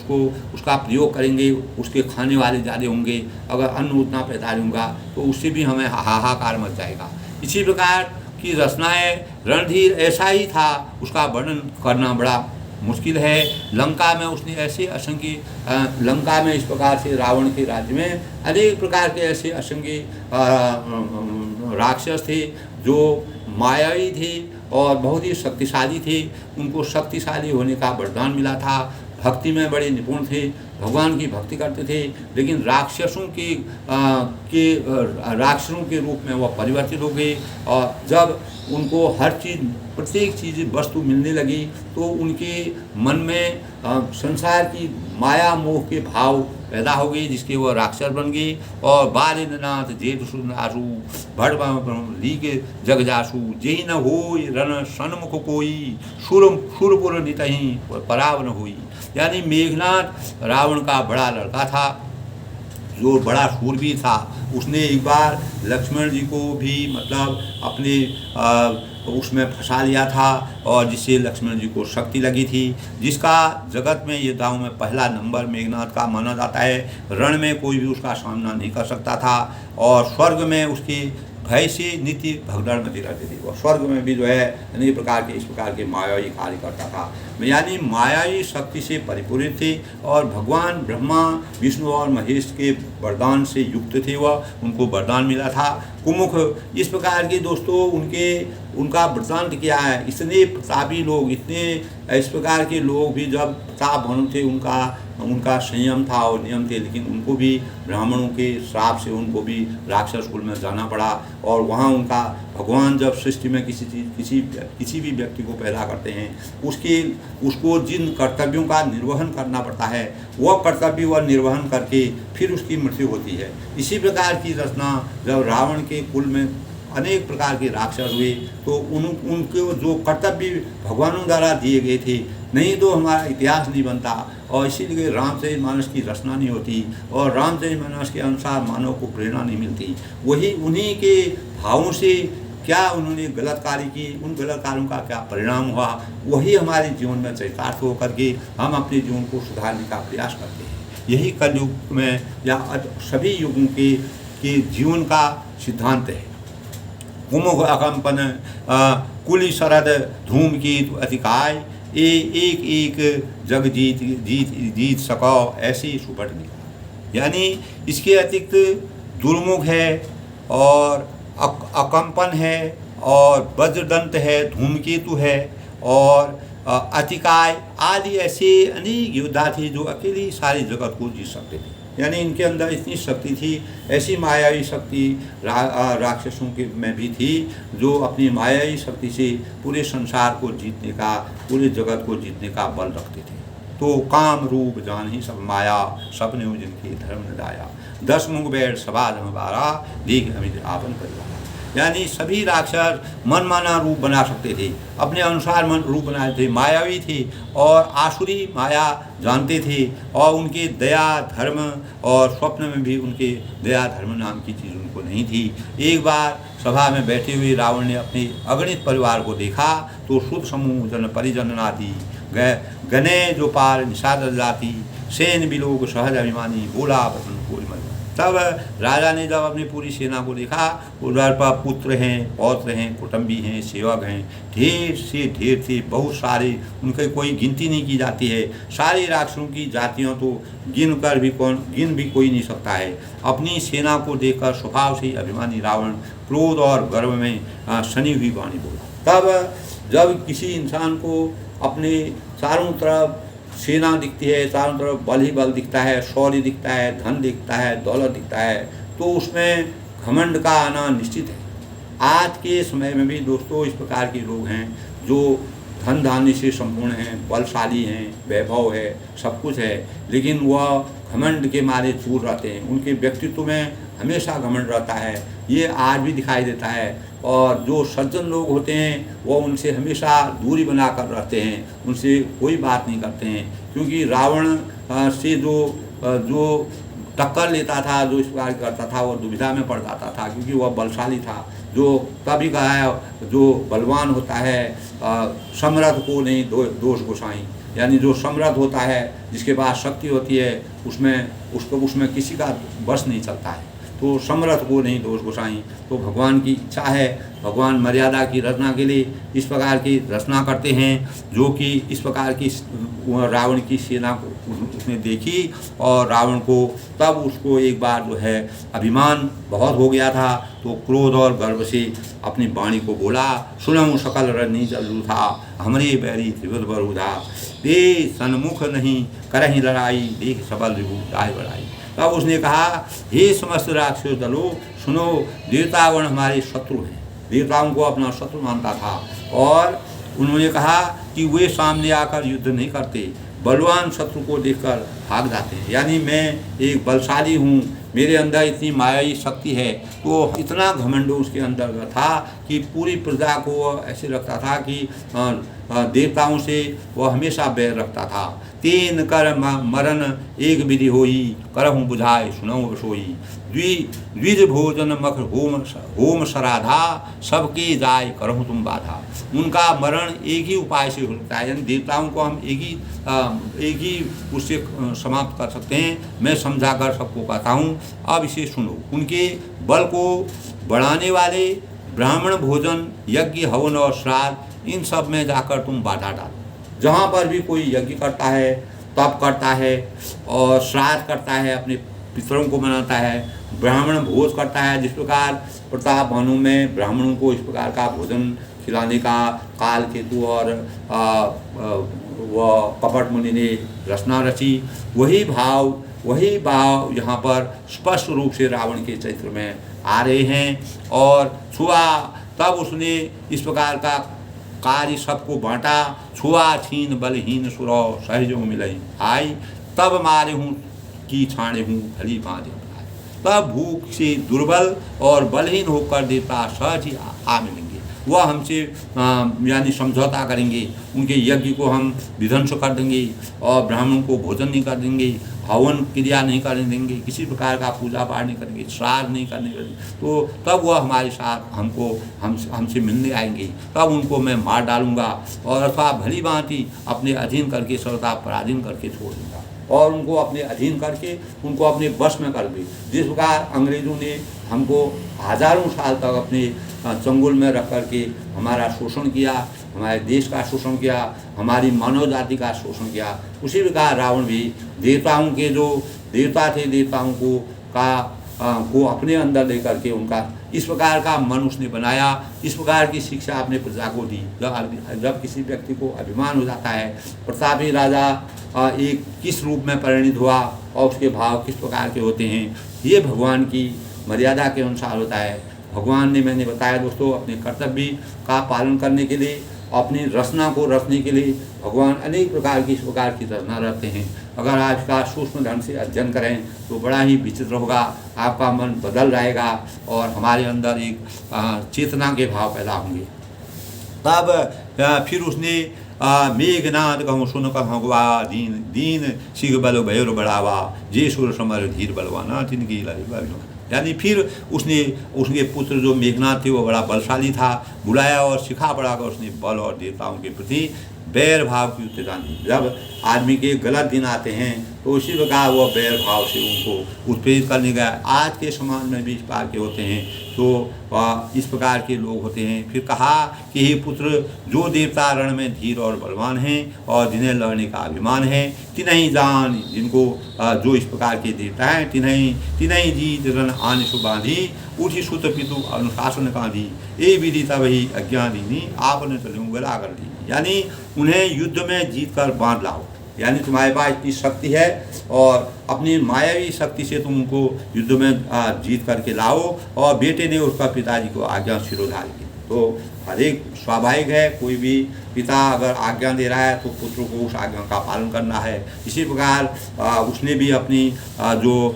उसका प्रयोग करेंगे, उसके खाने वाले ज़्यादा होंगे, अगर अन्न उतना पैदा होगा तो उससे भी हमें हाहाकार मच जाएगा। इसी प्रकार की रचनाएं रणधीर ऐसा ही था, उसका वर्णन करना बड़ा मुश्किल है। लंका में उसने ऐसे असंख्य लंका में इस प्रकार से रावण के राज्य में अनेक प्रकार के ऐसे असंख्य राक्षस थे जो मायावी थे और बहुत ही शक्तिशाली थे। उनको शक्तिशाली होने का वरदान मिला था, भक्ति में बड़े निपुण थे, भगवान की भक्ति करते थे, लेकिन राक्षसों के रूप में वह परिवर्तित हो गए। और जब उनको हर चीज़, प्रत्येक चीज़ वस्तु मिलने लगी तो उनके मन में संसार की माया मोह के भाव पैदा हो गई, जिसके वो राक्षस बन गए। और बारिंद्रनाथ जेठ सुनासु भड़ लीग जग जासु जेहि न होय रण सन्मुख कोई सुरपुर नितहि पराव न होई। यानी मेघनाथ रावण का बड़ा लड़का था जो बड़ा शूरवीर था। उसने एक बार लक्ष्मण जी को भी मतलब अपने उसमें फंसा लिया था और जिससे लक्ष्मण जी को शक्ति लगी थी, जिसका जगत में ये दाव में पहला नंबर मेघनाथ का माना जाता है। रण में कोई भी उसका सामना नहीं कर सकता था और स्वर्ग में उसके भय से नित्य भगदड़ मची रहती थी। और स्वर्ग में भी जो है अनेक प्रकार के इस प्रकार के मायावी कार्य करता था, यानी मायावी शक्ति से परिपूरित थे। और भगवान ब्रह्मा विष्णु और महेश के वरदान से युक्त थे, वह उनको वरदान मिला था कुमुख। इस प्रकार के दोस्तों उनका वृत्तांत क्या है। इतने प्रतापी लोग, इतने इस प्रकार के लोग भी जब प्रतापवान थे, उनका संयम था और नियम थे, लेकिन उनको भी ब्राह्मणों के श्राप से उनको भी राक्षस कुल में जाना पड़ा। और वहाँ उनका भगवान जब सृष्टि में किसी भी व्यक्ति को पैदा करते हैं उसको जिन कर्तव्यों का निर्वहन करना पड़ता है वह कर्तव्य वह निर्वहन करके फिर उसकी मृत्यु होती है। इसी प्रकार की रचना जब रावण के कुल में अनेक प्रकार के राक्षस हुए तो उनके जो कर्तव्य भगवानों द्वारा दिए गए थे, नहीं तो हमारा इतिहास नहीं बनता और इसीलिए रामचरितमानस की रचना नहीं होती और रामचरितमानस के अनुसार मानव को प्रेरणा नहीं मिलती। वही उन्हीं के भावों से क्या उन्होंने गलत कार्य की, उन गलत कार्यों का क्या परिणाम हुआ, वही हमारे जीवन में चरितार्थ होकर के हम अपने जीवन को सुधारने का प्रयास करते हैं। यही कलयुग में या सभी युगों के जीवन का सिद्धांत है। कुमुख अकंपन कुली शरद धूमकेतु अतिकाय एक एक जग जीत सको ऐसी सुपट निकाय। यानी इसके अतिरिक्त दुर्मुख है और अकंपन है और वज्रदंत है, धूमकेतु है और अतिकाय आदि ऐसे अनेक योद्धा थे जो अकेले सारी जगत को जीत सकते थे। यानी इनके अंदर इतनी शक्ति थी, ऐसी मायावी शक्ति राक्षसों के में भी थी जो अपनी मायावी शक्ति से पूरे संसार को जीतने का, पूरे जगत को जीतने का बल रखते थे। तो काम रूप जान ही सब माया, सपने जिनके धर्म न दाया, 10 मुख बैठ सभा धर्म बारा, देख अमित आपन परिवार। यानी सभी राक्षस मनमाना रूप बना सकते थे, अपने अनुसार मन रूप बनाए थे, मायावी थे और आसुरी माया जानते थे और उनके दया धर्म और स्वप्न में भी उनके दया धर्म नाम की चीज़ उनको नहीं थी। एक बार सभा में बैठे हुए रावण ने अपने अगणित परिवार को देखा तो शुद्ध समूह जन परिजन नाती गने जो पार निषाद जाति सेन बिलोक सहज अभिमानी बोला बसन कोई मन। तब राजा ने जब अपनी पूरी सेना को देखा, उधर पर पुत्र हैं, पौत्र हैं, कुटुंबी हैं, सेवक हैं, ढेर थे, बहुत सारे, उनकी कोई गिनती नहीं की जाती है। सारे राक्षसों की जातियां तो गिन भी कोई नहीं सकता है। अपनी सेना को देखकर स्वभाव से अभिमानी रावण क्रोध और गर्व में सनी हुई वाणी बोला। तब जब किसी इंसान को अपने चारों तरफ सेना दिखती है, चारों तरफ बल ही बल दिखता है, शौर्य दिखता है, धन दिखता है, दौलत दिखता है, तो उसमें घमंड का आना निश्चित है। आज के समय में भी दोस्तों इस प्रकार के लोग हैं जो धन धान्य से संपूर्ण हैं, बलशाली हैं, वैभव है, सब कुछ है, लेकिन वह घमंड के मारे चूर रहते हैं। उनके व्यक्तित्व में हमेशा घमंड रहता है, ये आज भी दिखाई देता है। और जो सज्जन लोग होते हैं वो उनसे हमेशा दूरी बनाकर रहते हैं, उनसे कोई बात नहीं करते हैं, क्योंकि रावण से जो टक्कर लेता था, जो इस प्रकार करता था, वो दुविधा में पड़ जाता था, क्योंकि वह बलशाली था। जो तभी कहा है जो बलवान होता है समर्थ को नहीं दोष गोसाई, यानी जो समर्थ होता है, जिसके पास शक्ति होती है, उसमें किसी का बस नहीं चलता है। तो समर्थ को नहीं दोष गोसाई। तो भगवान की इच्छा है, भगवान मर्यादा की रचना के लिए इस प्रकार की रचना करते हैं, जो कि इस प्रकार की रावण की सेना को उसने देखी और रावण को तब उसको एक बार जो है अभिमान बहुत हो गया था, तो क्रोध और गर्व से अपनी वाणी को बोला, सुनऊँ सकल रनी जलू था, हमरे बैरी त्रिवद बरूधा, दे सन्मुख नहीं करही लड़ाई, देख सबल रिभु राय बढ़ाई। तब उसने कहा, हे समस्त राक्षस दलो सुनो, देवतागण हमारे शत्रु हैं, देवताओं को अपना शत्रु मानता था। और उन्होंने कहा कि वे सामने आकर युद्ध नहीं करते, बलवान शत्रु को देखकर भाग जाते हैं। यानी मैं एक बलशाली हूँ, मेरे अंदर इतनी मायावी शक्ति है। तो इतना घमंड उसके अंदर था कि पूरी प्रजा को ऐसे रखता था कि देवताओं से वह हमेशा बैर रखता था। तीन कर मरण एक विधि होई, करहूँ बुझाए सुनऊँ सोई, द्विज भोजन मख होम सराधा, सबके जाय करहूँ तुम बाधा। उनका मरण एक ही उपाय से हो सकता है, यानी देवताओं को हम एक ही उससे समाप्त कर सकते हैं। मैं समझा कर सबको कहता हूँ, अब इसे सुनो। उनके बल को बढ़ाने वाले ब्राह्मण भोजन, यज्ञ, हवन और श्राद्ध, इन सब में जाकर तुम बाधा डालो। जहाँ पर भी कोई यज्ञ करता है, तप करता है और श्राद्ध करता है, अपने पितरों को मनाता है, ब्राह्मण भोज करता है, जिस प्रकार प्रताप भानु में ब्राह्मणों को इस प्रकार का भोजन खिलाने का काल केतु और वह कपट मुनि ने रचना रची, वही भाव यहाँ पर स्पष्ट रूप से रावण के चरित्र में आ रहे हैं। और छुआ, तब उसने इस प्रकार का कार्य सबको बांटा। छुआ छीन बलहीन सुरौ, सहजो मिलई आई, तब मारे हूँ की छाणे हूँ भली बांधे। तब भूख से दुर्बल और बलहीन होकर देवता सहज ही आ मिलेंगे। वह हमसे यानी समझौता करेंगे, उनके यज्ञ को हम विध्वंस कर देंगे और ब्राह्मणों को भोजन नहीं कर देंगे, हवन क्रिया नहीं करने देंगे, किसी प्रकार का पूजा पाठ नहीं करेंगे, श्राद्ध नहीं करने देंगे। तो तब वह हमारे साथ हमसे मिलने आएंगे, तब उनको मैं मार डालूंगा और अथवा भली भांति अपने अधीन करके सर्वथा पराधीन करके छोड़ दूंगा और उनको अपने अधीन करके उनको अपने वश में कर दी। जिस प्रकार अंग्रेज़ों ने हमको हजारों साल तक अपने चंगुल में रख करके हमारा शोषण किया, हमारे देश का शोषण किया, हमारी मानव जाति का शोषण किया, उसी प्रकार रावण भी देवताओं के जो देवता थे, देवताओं को अपने अंदर लेकर के उनका इस प्रकार का मन उसने बनाया। इस प्रकार की शिक्षा अपने प्रजा को दी। जब किसी व्यक्ति को अभिमान हो जाता है, प्रतापी राजा एक किस रूप में परिणित हुआ और उसके भाव किस प्रकार के होते हैं, ये भगवान की मर्यादा के अनुसार होता है। भगवान ने, मैंने बताया दोस्तों, अपने कर्तव्य का पालन करने के लिए, अपनी रचना को रचने के लिए भगवान अनेक प्रकार की इस प्रकार की रचना रखते हैं। अगर आप इसका सूक्ष्म ढंग से अध्ययन करें तो बड़ा ही विचित्र होगा, आपका मन बदल जाएगा और हमारे अंदर एक चेतना के भाव पैदा होंगे। तब फिर उसने मेघनाद कहूँ सुन कहवा, दीन दीन सिंह बल भैर बढ़ावा, जे सुर समर धीर बलवाना तिनकी लड़ी। यानी फिर उसके पुत्र जो मेघनाथ थे वो बड़ा बलशाली था, बुलाया और सिखा पढ़ाकर उसने बल और देवताओं के प्रति बैर भाव की उत्तेजना दी। जब आदमी के गलत दिन आते हैं तो उसी प्रकार वह बैर भाव से उनको उत्प्रेरित करने गया। आज के समाज में भी इस प्रकार के होते हैं, तो इस प्रकार के लोग होते हैं। फिर कहा कि हे पुत्र, जो देवता रण में धीर और बलवान हैं और जिन्हें लड़ने का अभिमान है, तिन्हीं जान, जिनको जो इस प्रकार के देवता हैं, तिन्हीं जी रण आन सुबांधी, उठी सुत पितु अनुशासन कांधी, ए विधि तब ही अज्ञानी आपने चलूँ गला कर दी। यानी उन्हें युद्ध में जीत कर बांध लाओ, यानी तुम्हारे पास इतनी शक्ति है और अपनी मायावी शक्ति से तुम उनको युद्ध में जीत करके लाओ। और बेटे ने उसका पिताजी को आज्ञा शिरोधार्य की। तो हर एक स्वाभाविक है, कोई भी पिता अगर आज्ञा दे रहा है तो पुत्र को उस आज्ञा का पालन करना है। इसी प्रकार उसने भी अपनी जो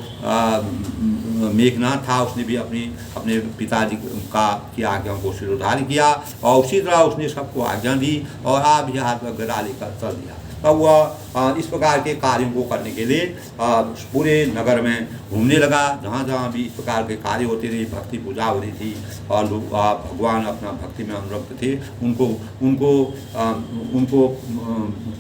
मेघनाथ था, उसने भी अपने पिताजी की आज्ञा को शिरोधार्य किया और उसी तरह उसने सबको आज्ञा दी और आप भी हाथ में गदा लेकर चल दिया। तब वह इस प्रकार के कार्यों को करने के लिए पूरे नगर में घूमने लगा। जहाँ जहाँ भी इस प्रकार के कार्य होते थे, भक्ति पूजा हो रही थी और लोग भगवान अपना भक्ति में अनुरक्त थे, उनको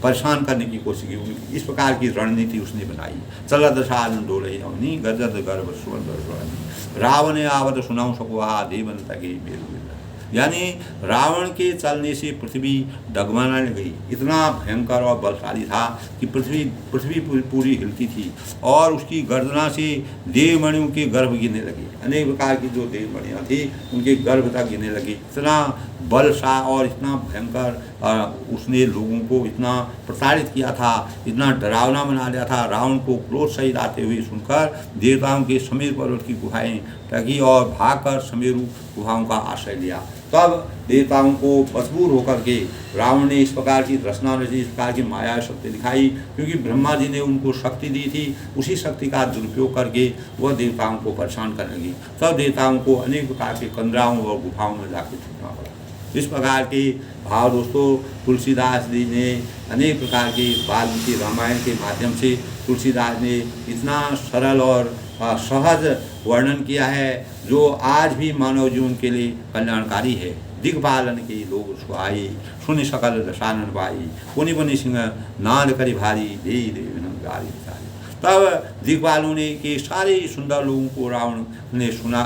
परेशान करने की कोशिश की। इस प्रकार की रणनीति उसने बनाई। चल दशा डोले अवनी गजद गर्भ सुवन रावण आवत सुनाऊं सकुआ देवन तके मेरु। यानी रावण के चलने से पृथ्वी डगमगाने लगी। इतना भयंकर और बलशाली था कि पृथ्वी पूरी हिलती थी और उसकी गर्दना से देवमणियों के गर्भ गिरने लगे। अनेक प्रकार की जो देवमणियाँ थी उनके गर्भ तक गिरने लगी। इतना बलशा और इतना भयंकर उसने लोगों को इतना प्रताड़ित किया था, इतना डरावना बना दिया था। रावण को क्रोध सहित आते हुए सुनकर देवताओं के समीर पर्वत की गुहाएं टगी और भागकर समेरु गुहाओं का आश्रय लिया। तब देवताओं को मजबूर होकर के रावण ने इस प्रकार की रचना रची, इस प्रकार की माया शक्ति दिखाई, क्योंकि ब्रह्मा जी ने उनको शक्ति दी थी। उसी शक्ति का दुरुपयोग करके वह देवताओं को परेशान करने लगी। तब देवताओं को अनेक प्रकार के कंदराओं और गुफाओं में जाकर छूटना पड़ा। इस प्रकार के भाव दोस्तों तुलसीदास जी ने अनेक प्रकार के वाल्मीकि रामायण के माध्यम से तुलसीदास ने इतना सरल और सहज वर्णन किया है, जो आज भी मानव जीवन के लिए कल्याणकारी है। दिग्पालन के लोग उसको आई, सुनि सकल दशानन पाई, पुनि पुनि सिंह नाद करी भारी, दे गारी सारी। तब दिग्पालों ने कि सारे सुंदर लोगों को रावण ने सुना,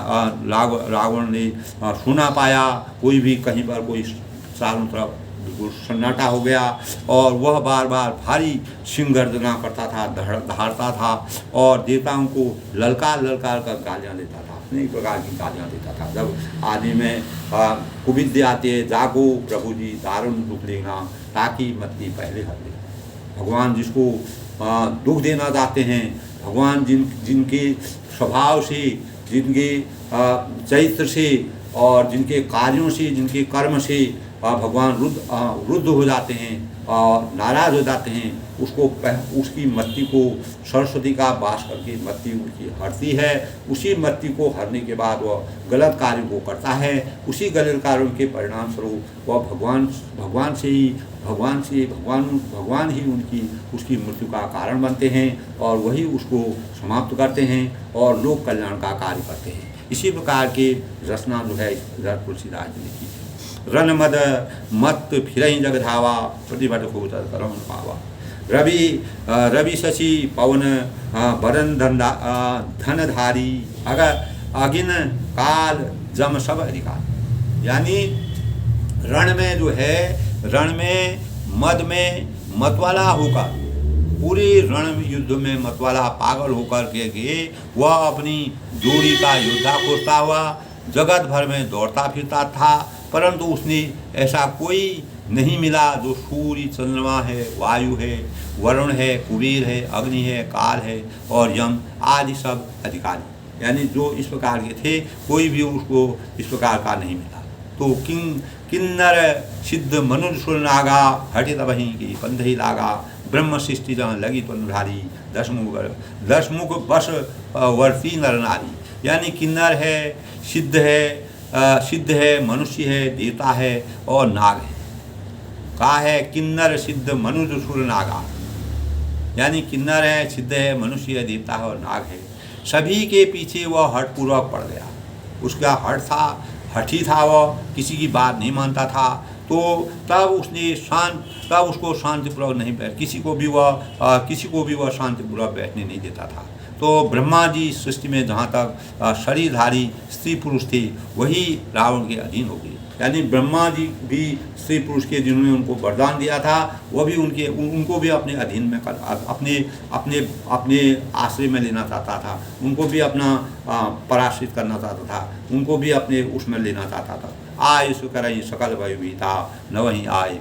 रावण ने सुना पाया। कोई भी कहीं पर कोई चारों तरफ बिल्कुल सन्नाटा हो गया और वह बार बार भारी सिंह गर्जना करता था, दहाड़ता था और देवताओं को ललकार ललकार कर गालियाँ देता था, अनेक प्रकार की गालियाँ देता था। जब आदि में कुविद्य आते, जागो प्रभु जी दारुण दुख लेना, ताकि मत्ती पहले हर ले। भगवान जिसको दुख देना चाहते हैं, भगवान जिनके स्वभाव से, जिनके चरित्र से और जिनके कार्यों से, जिनके कर्म से भगवान रुद्ध हो जाते हैं और नाराज हो जाते हैं, उसकी मत्ती को सरस्वती का वास करके मत्ती उनकी हरती है। उसी मत्ती को हरने के बाद वह गलत कार्य को करता है। उसी गलत कार्यों के परिणाम स्वरूप वह भगवान ही उसकी मृत्यु का कारण बनते हैं और वही उसको समाप्त करते हैं और लोक कल्याण का कार्य करते हैं। इसी प्रकार के रचना जो है तुलसीदास जी ने की है। रन मद मत फिरहि जग धावा, प्रतिभट खोचर करम पावा। रवि शशि पवन वरन धनधारी, अगर अगिन काल जम सब अधिकार। यानी रण में जो है, रण में मद में मतवाला होकर, पूरे रण युद्ध में मतवाला पागल होकर के वह अपनी जोड़ी का योद्धा खोजता हुआ जगत भर में दौड़ता फिरता था, परंतु उसने ऐसा कोई नहीं मिला जो सूर्य चंद्रमा है, वायु है, वरुण है, कुबेर है, अग्नि है, काल है और यम आदि सब अधिकारी, यानी जो इस प्रकार के थे, कोई भी उसको इस प्रकार का नहीं मिला। तो किन्नर सिद्ध मनुज सुर नागा, हटित वहीं की पंधि लागा, ब्रह्म सृष्टि जहाँ लगी तनुधारी, दशमुख बस वर्ती नर नारी। यानी किन्नर है, सिद्ध है, मनुष्य है, देवता है और नाग है। कहा है किन्नर सिद्ध मनुज सुर नागा, यानी किन्नर है, सिद्ध है, मनुष्य है, देवता है और नाग है। सभी के पीछे वह हठपूर्वक पड़ गया। उसका हठी था, वह किसी की बात नहीं मानता था। तो तब उसको शांतिपूर्वक नहीं किसी को भी वह शांतिपूर्वक बैठने नहीं देता था। तो ब्रह्मा जी सृष्टि में जहाँ तक शरीरधारी स्त्री पुरुष थे, वही रावण के अधीन हो गए। यानी ब्रह्मा जी भी स्त्री पुरुष के जिन्होंने उनको वरदान दिया था, वह भी उनको भी अपने अधीन में अपने आश्रय में लेना चाहता था, उनको भी अपना पराश्रित करना चाहता था, उनको भी अपने उसमें लेना चाहता था। आय सु करहि सकल भय बीता, न वहीं आय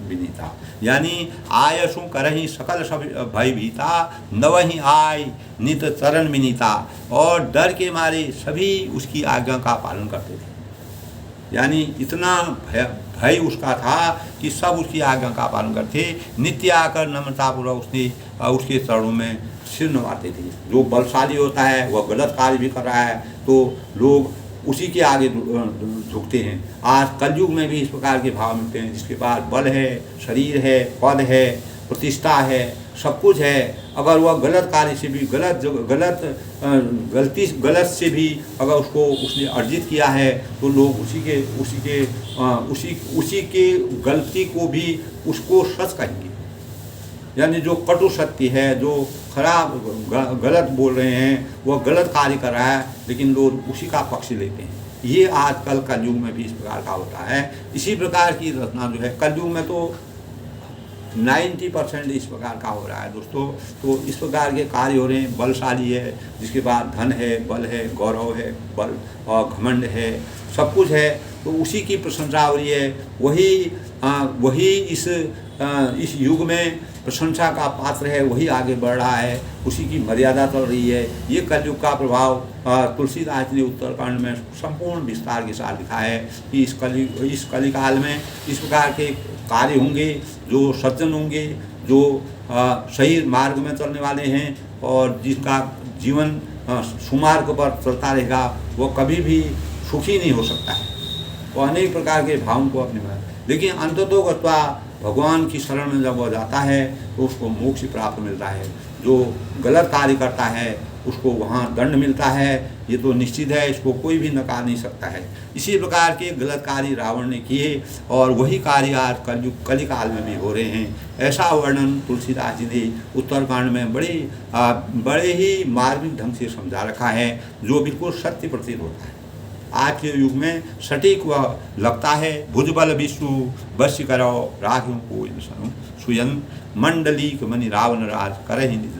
विनीता। यानी आय सु करहि सकल भय भीता, न वहीं आय नित चरण विनीता। और डर के मारे सभी उसकी आज्ञा का पालन करते थे। यानी इतना भय उसका था कि सब उसकी आज्ञा का पालन करते। नित्य आकर नम्रतापूर्वक उसके चरणों में सिर नवाते थे। जो बलशाली होता है वह गलत कार्य भी कर रहा है तो लोग उसी के आगे झुकते हैं। आज कलयुग में भी इस प्रकार के भाव मिलते हैं, जिसके पास बल है, शरीर है, पद है, प्रतिष्ठा है, सब कुछ है, अगर वह गलत कार्य से भी गलत से भी अगर उसने अर्जित किया है तो लोग उसी के गलती को भी उसको सच कहेंगे। यानी जो कटु सत्य है, जो खराब गलत बोल रहे हैं, वह गलत कार्य कर रहा है, लेकिन लोग उसी का पक्ष लेते हैं। ये आजकल कलयुग में भी इस प्रकार का होता है। इसी प्रकार की रचना जो है कलयुग में तो 90% इस प्रकार का हो रहा है दोस्तों। तो इस प्रकार के कार्य हो रहे हैं। बलशाली है, जिसके बाद धन है, बल है, गौरव है, बल और घमंड है, सब कुछ है, तो उसी की प्रशंसा हो रही है। वही इस युग में प्रशंसा का पात्र है वही आगे बढ़ रहा है, उसी की मर्यादा चल रही है। ये कलयुग का प्रभाव तुलसीदास ने उत्तरकांड में संपूर्ण विस्तार के साथ लिखा है कि इस कलिकाल में इस प्रकार के कार्य होंगे, जो सज्जन होंगे, जो सही मार्ग में चलने वाले हैं और जिसका जीवन सुमार्ग पर चलता रहेगा, वो कभी भी सुखी नहीं हो सकता है। वो अनेक प्रकार के भावों को अपने में, लेकिन अंततोगत्वा भगवान की शरण में जब वो जाता है तो उसको मोक्ष प्राप्त मिलता है। जो गलत कार्य करता है उसको वहाँ दंड मिलता है, ये तो निश्चित है, इसको कोई भी नकार नहीं सकता है। इसी प्रकार के गलत कार्य रावण ने किए और वही कार्य आज कलिकाल में भी हो रहे हैं। ऐसा वर्णन तुलसीदास जी ने उत्तरकांड में बड़े ही मार्मिक ढंग से समझा रखा है, जो बिल्कुल सत्य प्रतीत होता है। आज के युग में सटीक वह लगता है। भुजबल विष्णु वश्य करो राघव को सुयन मंडलीक मणि रावण राज करे ही निज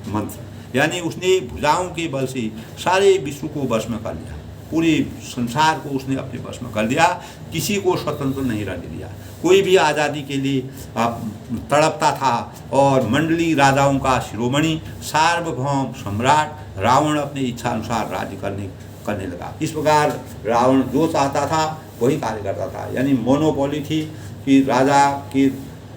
मंत्र, यानी उसने भुजाओं के बल से सारे विश्व को वश में कर लिया, पूरे संसार को उसने अपने वश में कर दिया, किसी को स्वतंत्र नहीं रहने दिया। कोई भी आज़ादी के लिए तड़पता था और मंडली राजाओं का शिरोमणि सार्वभौम सम्राट रावण अपनी इच्छा अनुसार राज्य करने लगा। इस प्रकार रावण जो चाहता था वही कार्य करता था, यानी मोनोपोली थी कि राजा की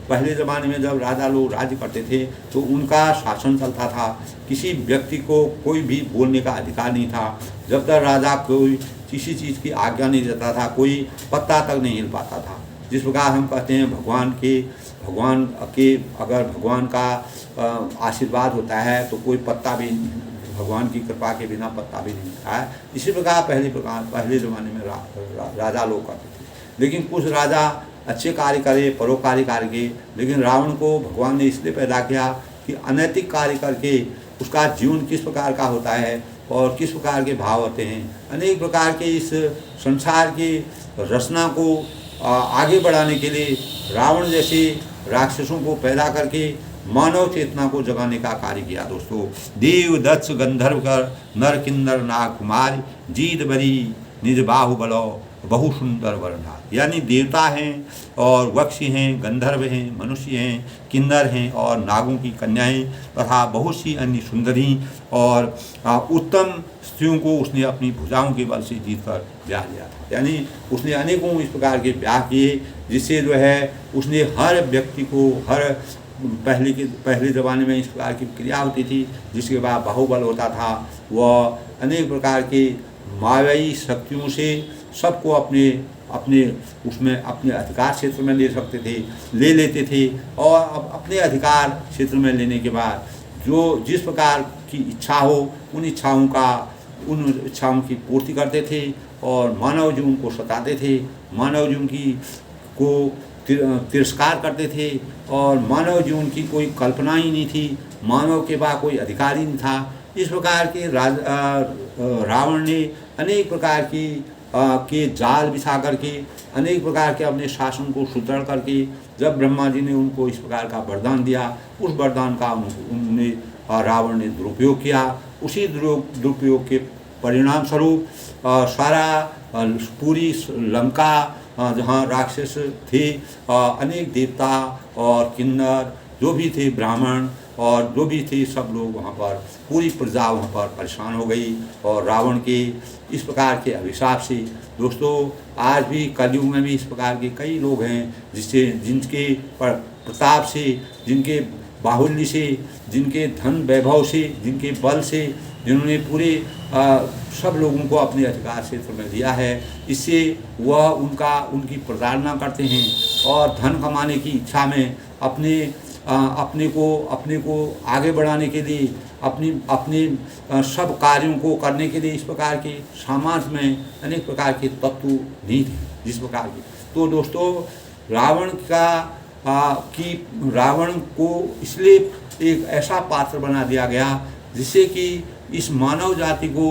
पहले ज़माने में जब राजा लोग राज्य करते थे तो उनका शासन चलता था, किसी व्यक्ति को कोई भी बोलने का अधिकार नहीं था। जब तक राजा कोई किसी चीज़ की आज्ञा नहीं देता था, कोई पत्ता तक नहीं हिल पाता था। जिस प्रकार हम कहते हैं भगवान के अगर भगवान का आशीर्वाद होता है तो कोई पत्ता भी, भगवान की कृपा के बिना पत्ता भी नहीं मिलता है। इसी प्रकार पहले ज़माने में राजा लोग करते थे, लेकिन कुछ राजा अच्छे कार्य करे, परोपकारी कार्य किए, लेकिन रावण को भगवान ने इसलिए पैदा किया कि अनैतिक कार्य करके उसका जीवन किस प्रकार का होता है और किस प्रकार के भाव होते हैं। अनेक प्रकार के इस संसार की रचना को आगे बढ़ाने के लिए रावण जैसे राक्षसों को पैदा करके मानव चेतना को जगाने का कार्य किया। दोस्तों, देव दक्ष गंधर्व कर नर किन्नर नाग कुमार जीत बरी निज बाहुबलो बहु सुंदर वर्णा, यानी देवता हैं और वक्षी हैं, गंधर्व हैं, मनुष्य हैं, किन्नर हैं और नागों की कन्याएं तथा बहुत सी अन्य सुंदरी और उत्तम स्त्रियों को उसने अपनी भुजाओं के बल से जीत कर ब्याह लिया था। यानी उसने अनेकों इस प्रकार के ब्याह किए, जिससे जो है उसने हर व्यक्ति को पहले ज़माने में इस प्रकार की क्रिया होती थी, जिसके बाद बाहुबल होता था। वह अनेक प्रकार के मायावी शक्तियों से सबको अपने अधिकार क्षेत्र में ले लेते थे और अपने अधिकार क्षेत्र में लेने के बाद जो जिस प्रकार की इच्छा हो उन इच्छाओं की पूर्ति करते थे और मानव जीवन को सताते थे, मानव जीवन को तिरस्कार करते थे और मानव जीवन की कोई कल्पना ही नहीं थी, मानव के पास कोई अधिकार ही नहीं था। इस प्रकार के रावण ने अनेक प्रकार के जाल बिछा करके, अनेक प्रकार के अपने शासन को सुदृढ़ करके, जब ब्रह्मा जी ने उनको इस प्रकार का वरदान दिया, उस वरदान का उन्होंने रावण ने दुरुपयोग किया। उसी दुरुपयोग के परिणाम स्वरूप पूरी लंका जहाँ राक्षस थे, अनेक देवता और किन्नर जो भी थे, ब्राह्मण और जो भी थे, सब लोग वहाँ पर, पूरी प्रजा वहाँ पर परेशान हो गई। और रावण के इस प्रकार के अभिशाप से दोस्तों आज भी कलयुग में भी इस प्रकार के कई लोग हैं जिनके प्रताप से, जिनके बाहुल्य से, जिनके धन वैभव से, जिनके बल से, जिन्होंने पूरे सब लोगों को अपने अधिकार क्षेत्र में लिया है। इससे वह उनकी प्रताड़ना करते हैं और धन कमाने की इच्छा में अपने को आगे बढ़ाने के लिए, अपने सब कार्यों को करने के लिए इस प्रकार के समाज में अनेक प्रकार के तत्व नहीं थे जिस प्रकार के। तो दोस्तों रावण को इसलिए एक ऐसा पात्र बना दिया गया जिससे कि इस मानव जाति को,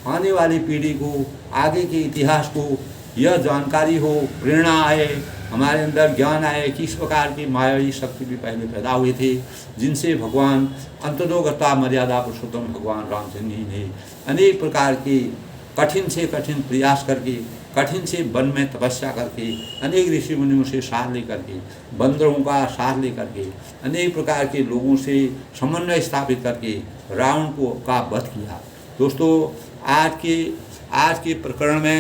आने वाली पीढ़ी को, आगे के इतिहास को यह जानकारी हो, प्रेरणा आए, हमारे अंदर ज्ञान आए कि इस प्रकार की मायावी शक्ति भी पहले पैदा हुए थे, जिनसे भगवान अंततोगता मर्यादा पुरुषोत्तम भगवान रामचंद्र जी ने अनेक प्रकार के कठिन से कठिन प्रयास करके, कठिन से वन में तपस्या करके, अनेक ऋषि मुनियों से साथ लेकर के, बंदरों का साथ लेकर के, अनेक प्रकार के लोगों से समन्वय स्थापित करके रावण को का वध किया। दोस्तों, आज के प्रकरण में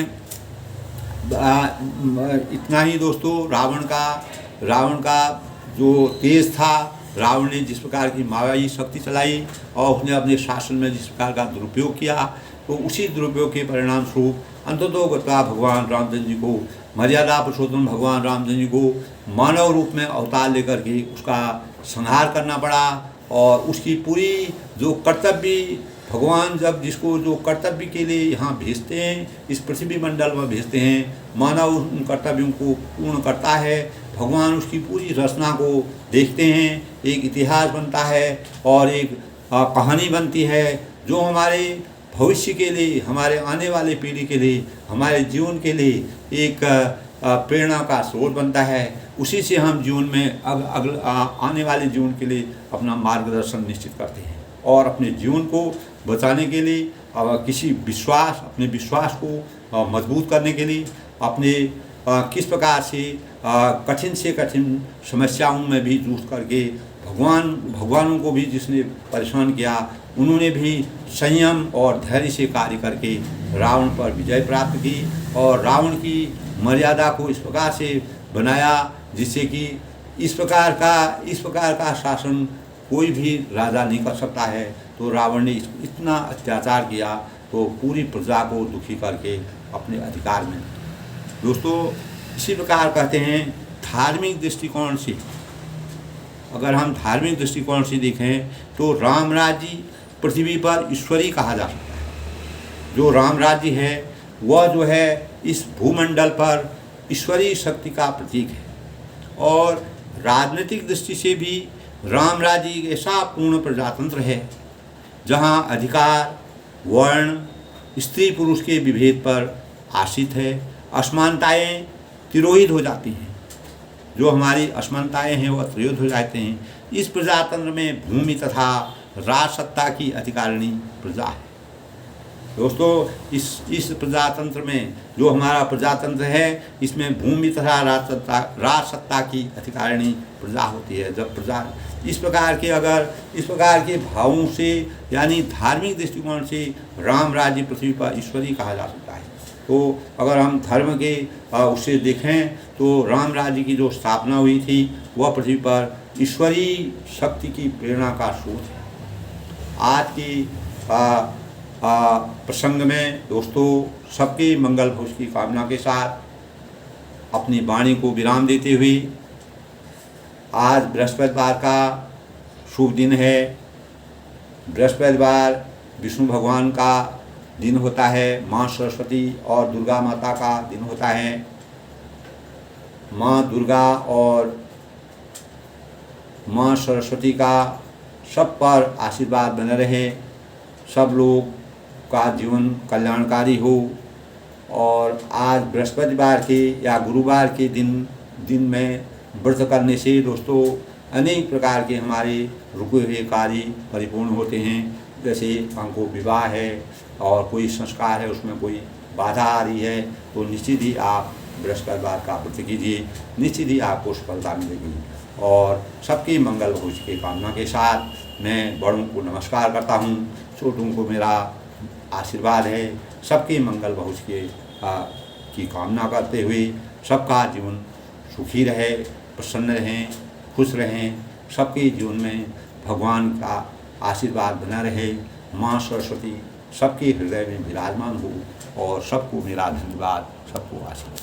इतना ही। दोस्तों, रावण का जो तेज था, रावण ने जिस प्रकार की मायावी शक्ति चलाई और उसने अपने शासन में जिस प्रकार का दुरुपयोग किया, तो उसी दुरुपयोग के परिणाम स्वरूप अंततोगत्वा भगवान रामचंद्र जी को, मर्यादा पुरुषोत्तम भगवान रामचंद्र जी को मानव रूप में अवतार लेकर के उसका संहार करना पड़ा। और उसकी पूरी जो कर्तव्य, भगवान जब जिसको जो कर्तव्य के लिए यहाँ भेजते हैं, इस पृथ्वी मंडल में भेजते हैं, मानव उन कर्तव्यों को पूर्ण करता है। भगवान उसकी पूरी रचना को देखते हैं, एक इतिहास बनता है और एक कहानी बनती है जो हमारे भविष्य के लिए, हमारे आने वाले पीढ़ी के लिए, हमारे जीवन के लिए एक प्रेरणा का स्रोत बनता है। उसी से हम जीवन में आने वाले जीवन के लिए अपना मार्गदर्शन निश्चित करते हैं और अपने जीवन को बचाने के लिए, अपने विश्वास को मजबूत करने के लिए, अपने किस प्रकार से कठिन समस्याओं में भी जूझ करके भगवानों को भी जिसने परेशान किया, उन्होंने भी संयम और धैर्य से कार्य करके रावण पर विजय प्राप्त की और रावण की मर्यादा को इस प्रकार से बनाया जिससे कि इस प्रकार का शासन कोई भी राजा नहीं कर सकता है। तो रावण ने इतना अत्याचार किया तो पूरी प्रजा को दुखी करके अपने अधिकार में। दोस्तों, इसी प्रकार कहते हैं धार्मिक दृष्टिकोण से, अगर हम धार्मिक दृष्टिकोण से देखें तो राम राज्य पृथ्वी पर ईश्वरी कहा जा सकता है। जो राम राज्य है वह जो है इस भूमंडल पर ईश्वरीय शक्ति का प्रतीक है। और राजनीतिक दृष्टि से भी राम राज्य एक ऐसा पूर्ण प्रजातंत्र है जहाँ अधिकार, वर्ण, स्त्री पुरुष के विभेद पर आश्रित है। असमानताएं तिरोहित हो जाती हैं, जो हमारी असमानताएं हैं वह तिरोहित हो जाते हैं। इस प्रजातंत्र में भूमि तथा राजसत्ता की अधिकारिणी प्रजा है। दोस्तों, इस प्रजातंत्र में जो हमारा प्रजातंत्र है, इसमें भूमि तथा राजसत्ता की अधिकारिणी प्रजा होती है। जब प्रजा इस प्रकार के भावों से, यानी धार्मिक दृष्टिकोण से राम राज्य पृथ्वी पर ईश्वरी कहा जा सकता है। तो अगर हम धर्म के उससे देखें तो राम राज्य की जो स्थापना हुई थी वह पृथ्वी पर ईश्वरीय शक्ति की प्रेरणा का स्रोत है। आज की प्रसंग में दोस्तों, सबके मंगल भविष्य की कामना के साथ अपनी वाणी को विराम देते हुए, आज बृहस्पतिवार का शुभ दिन है। बृहस्पतिवार विष्णु भगवान का दिन होता है, माँ सरस्वती और दुर्गा माता का दिन होता है। माँ दुर्गा और माँ सरस्वती का सब पर आशीर्वाद बने रहे, सब लोग का जीवन कल्याणकारी हो। और आज बृहस्पतिवार के या गुरुवार के दिन में व्रत करने से दोस्तों अनेक प्रकार के हमारे रुके हुए कार्य परिपूर्ण होते हैं। जैसे हमको विवाह है और कोई संस्कार है, उसमें कोई बाधा आ रही है, तो निश्चित ही आप बृहस्पतिवार का व्रत कीजिए, निश्चित ही आपको सफलता मिलेगी। और सबकी मंगल भविष्य की कामना के साथ मैं बड़ों को नमस्कार करता हूँ, छोटों को मेरा आशीर्वाद है। सबके मंगल भविष्य की कामना करते हुए सबका जीवन सुखी रहे, प्रसन्न रहें, खुश रहें, सबके जीवन में भगवान का आशीर्वाद बना रहे। माँ सरस्वती सबके हृदय में विराजमान हो और सबको मेरा धन्यवाद, सबको आशीर्वाद।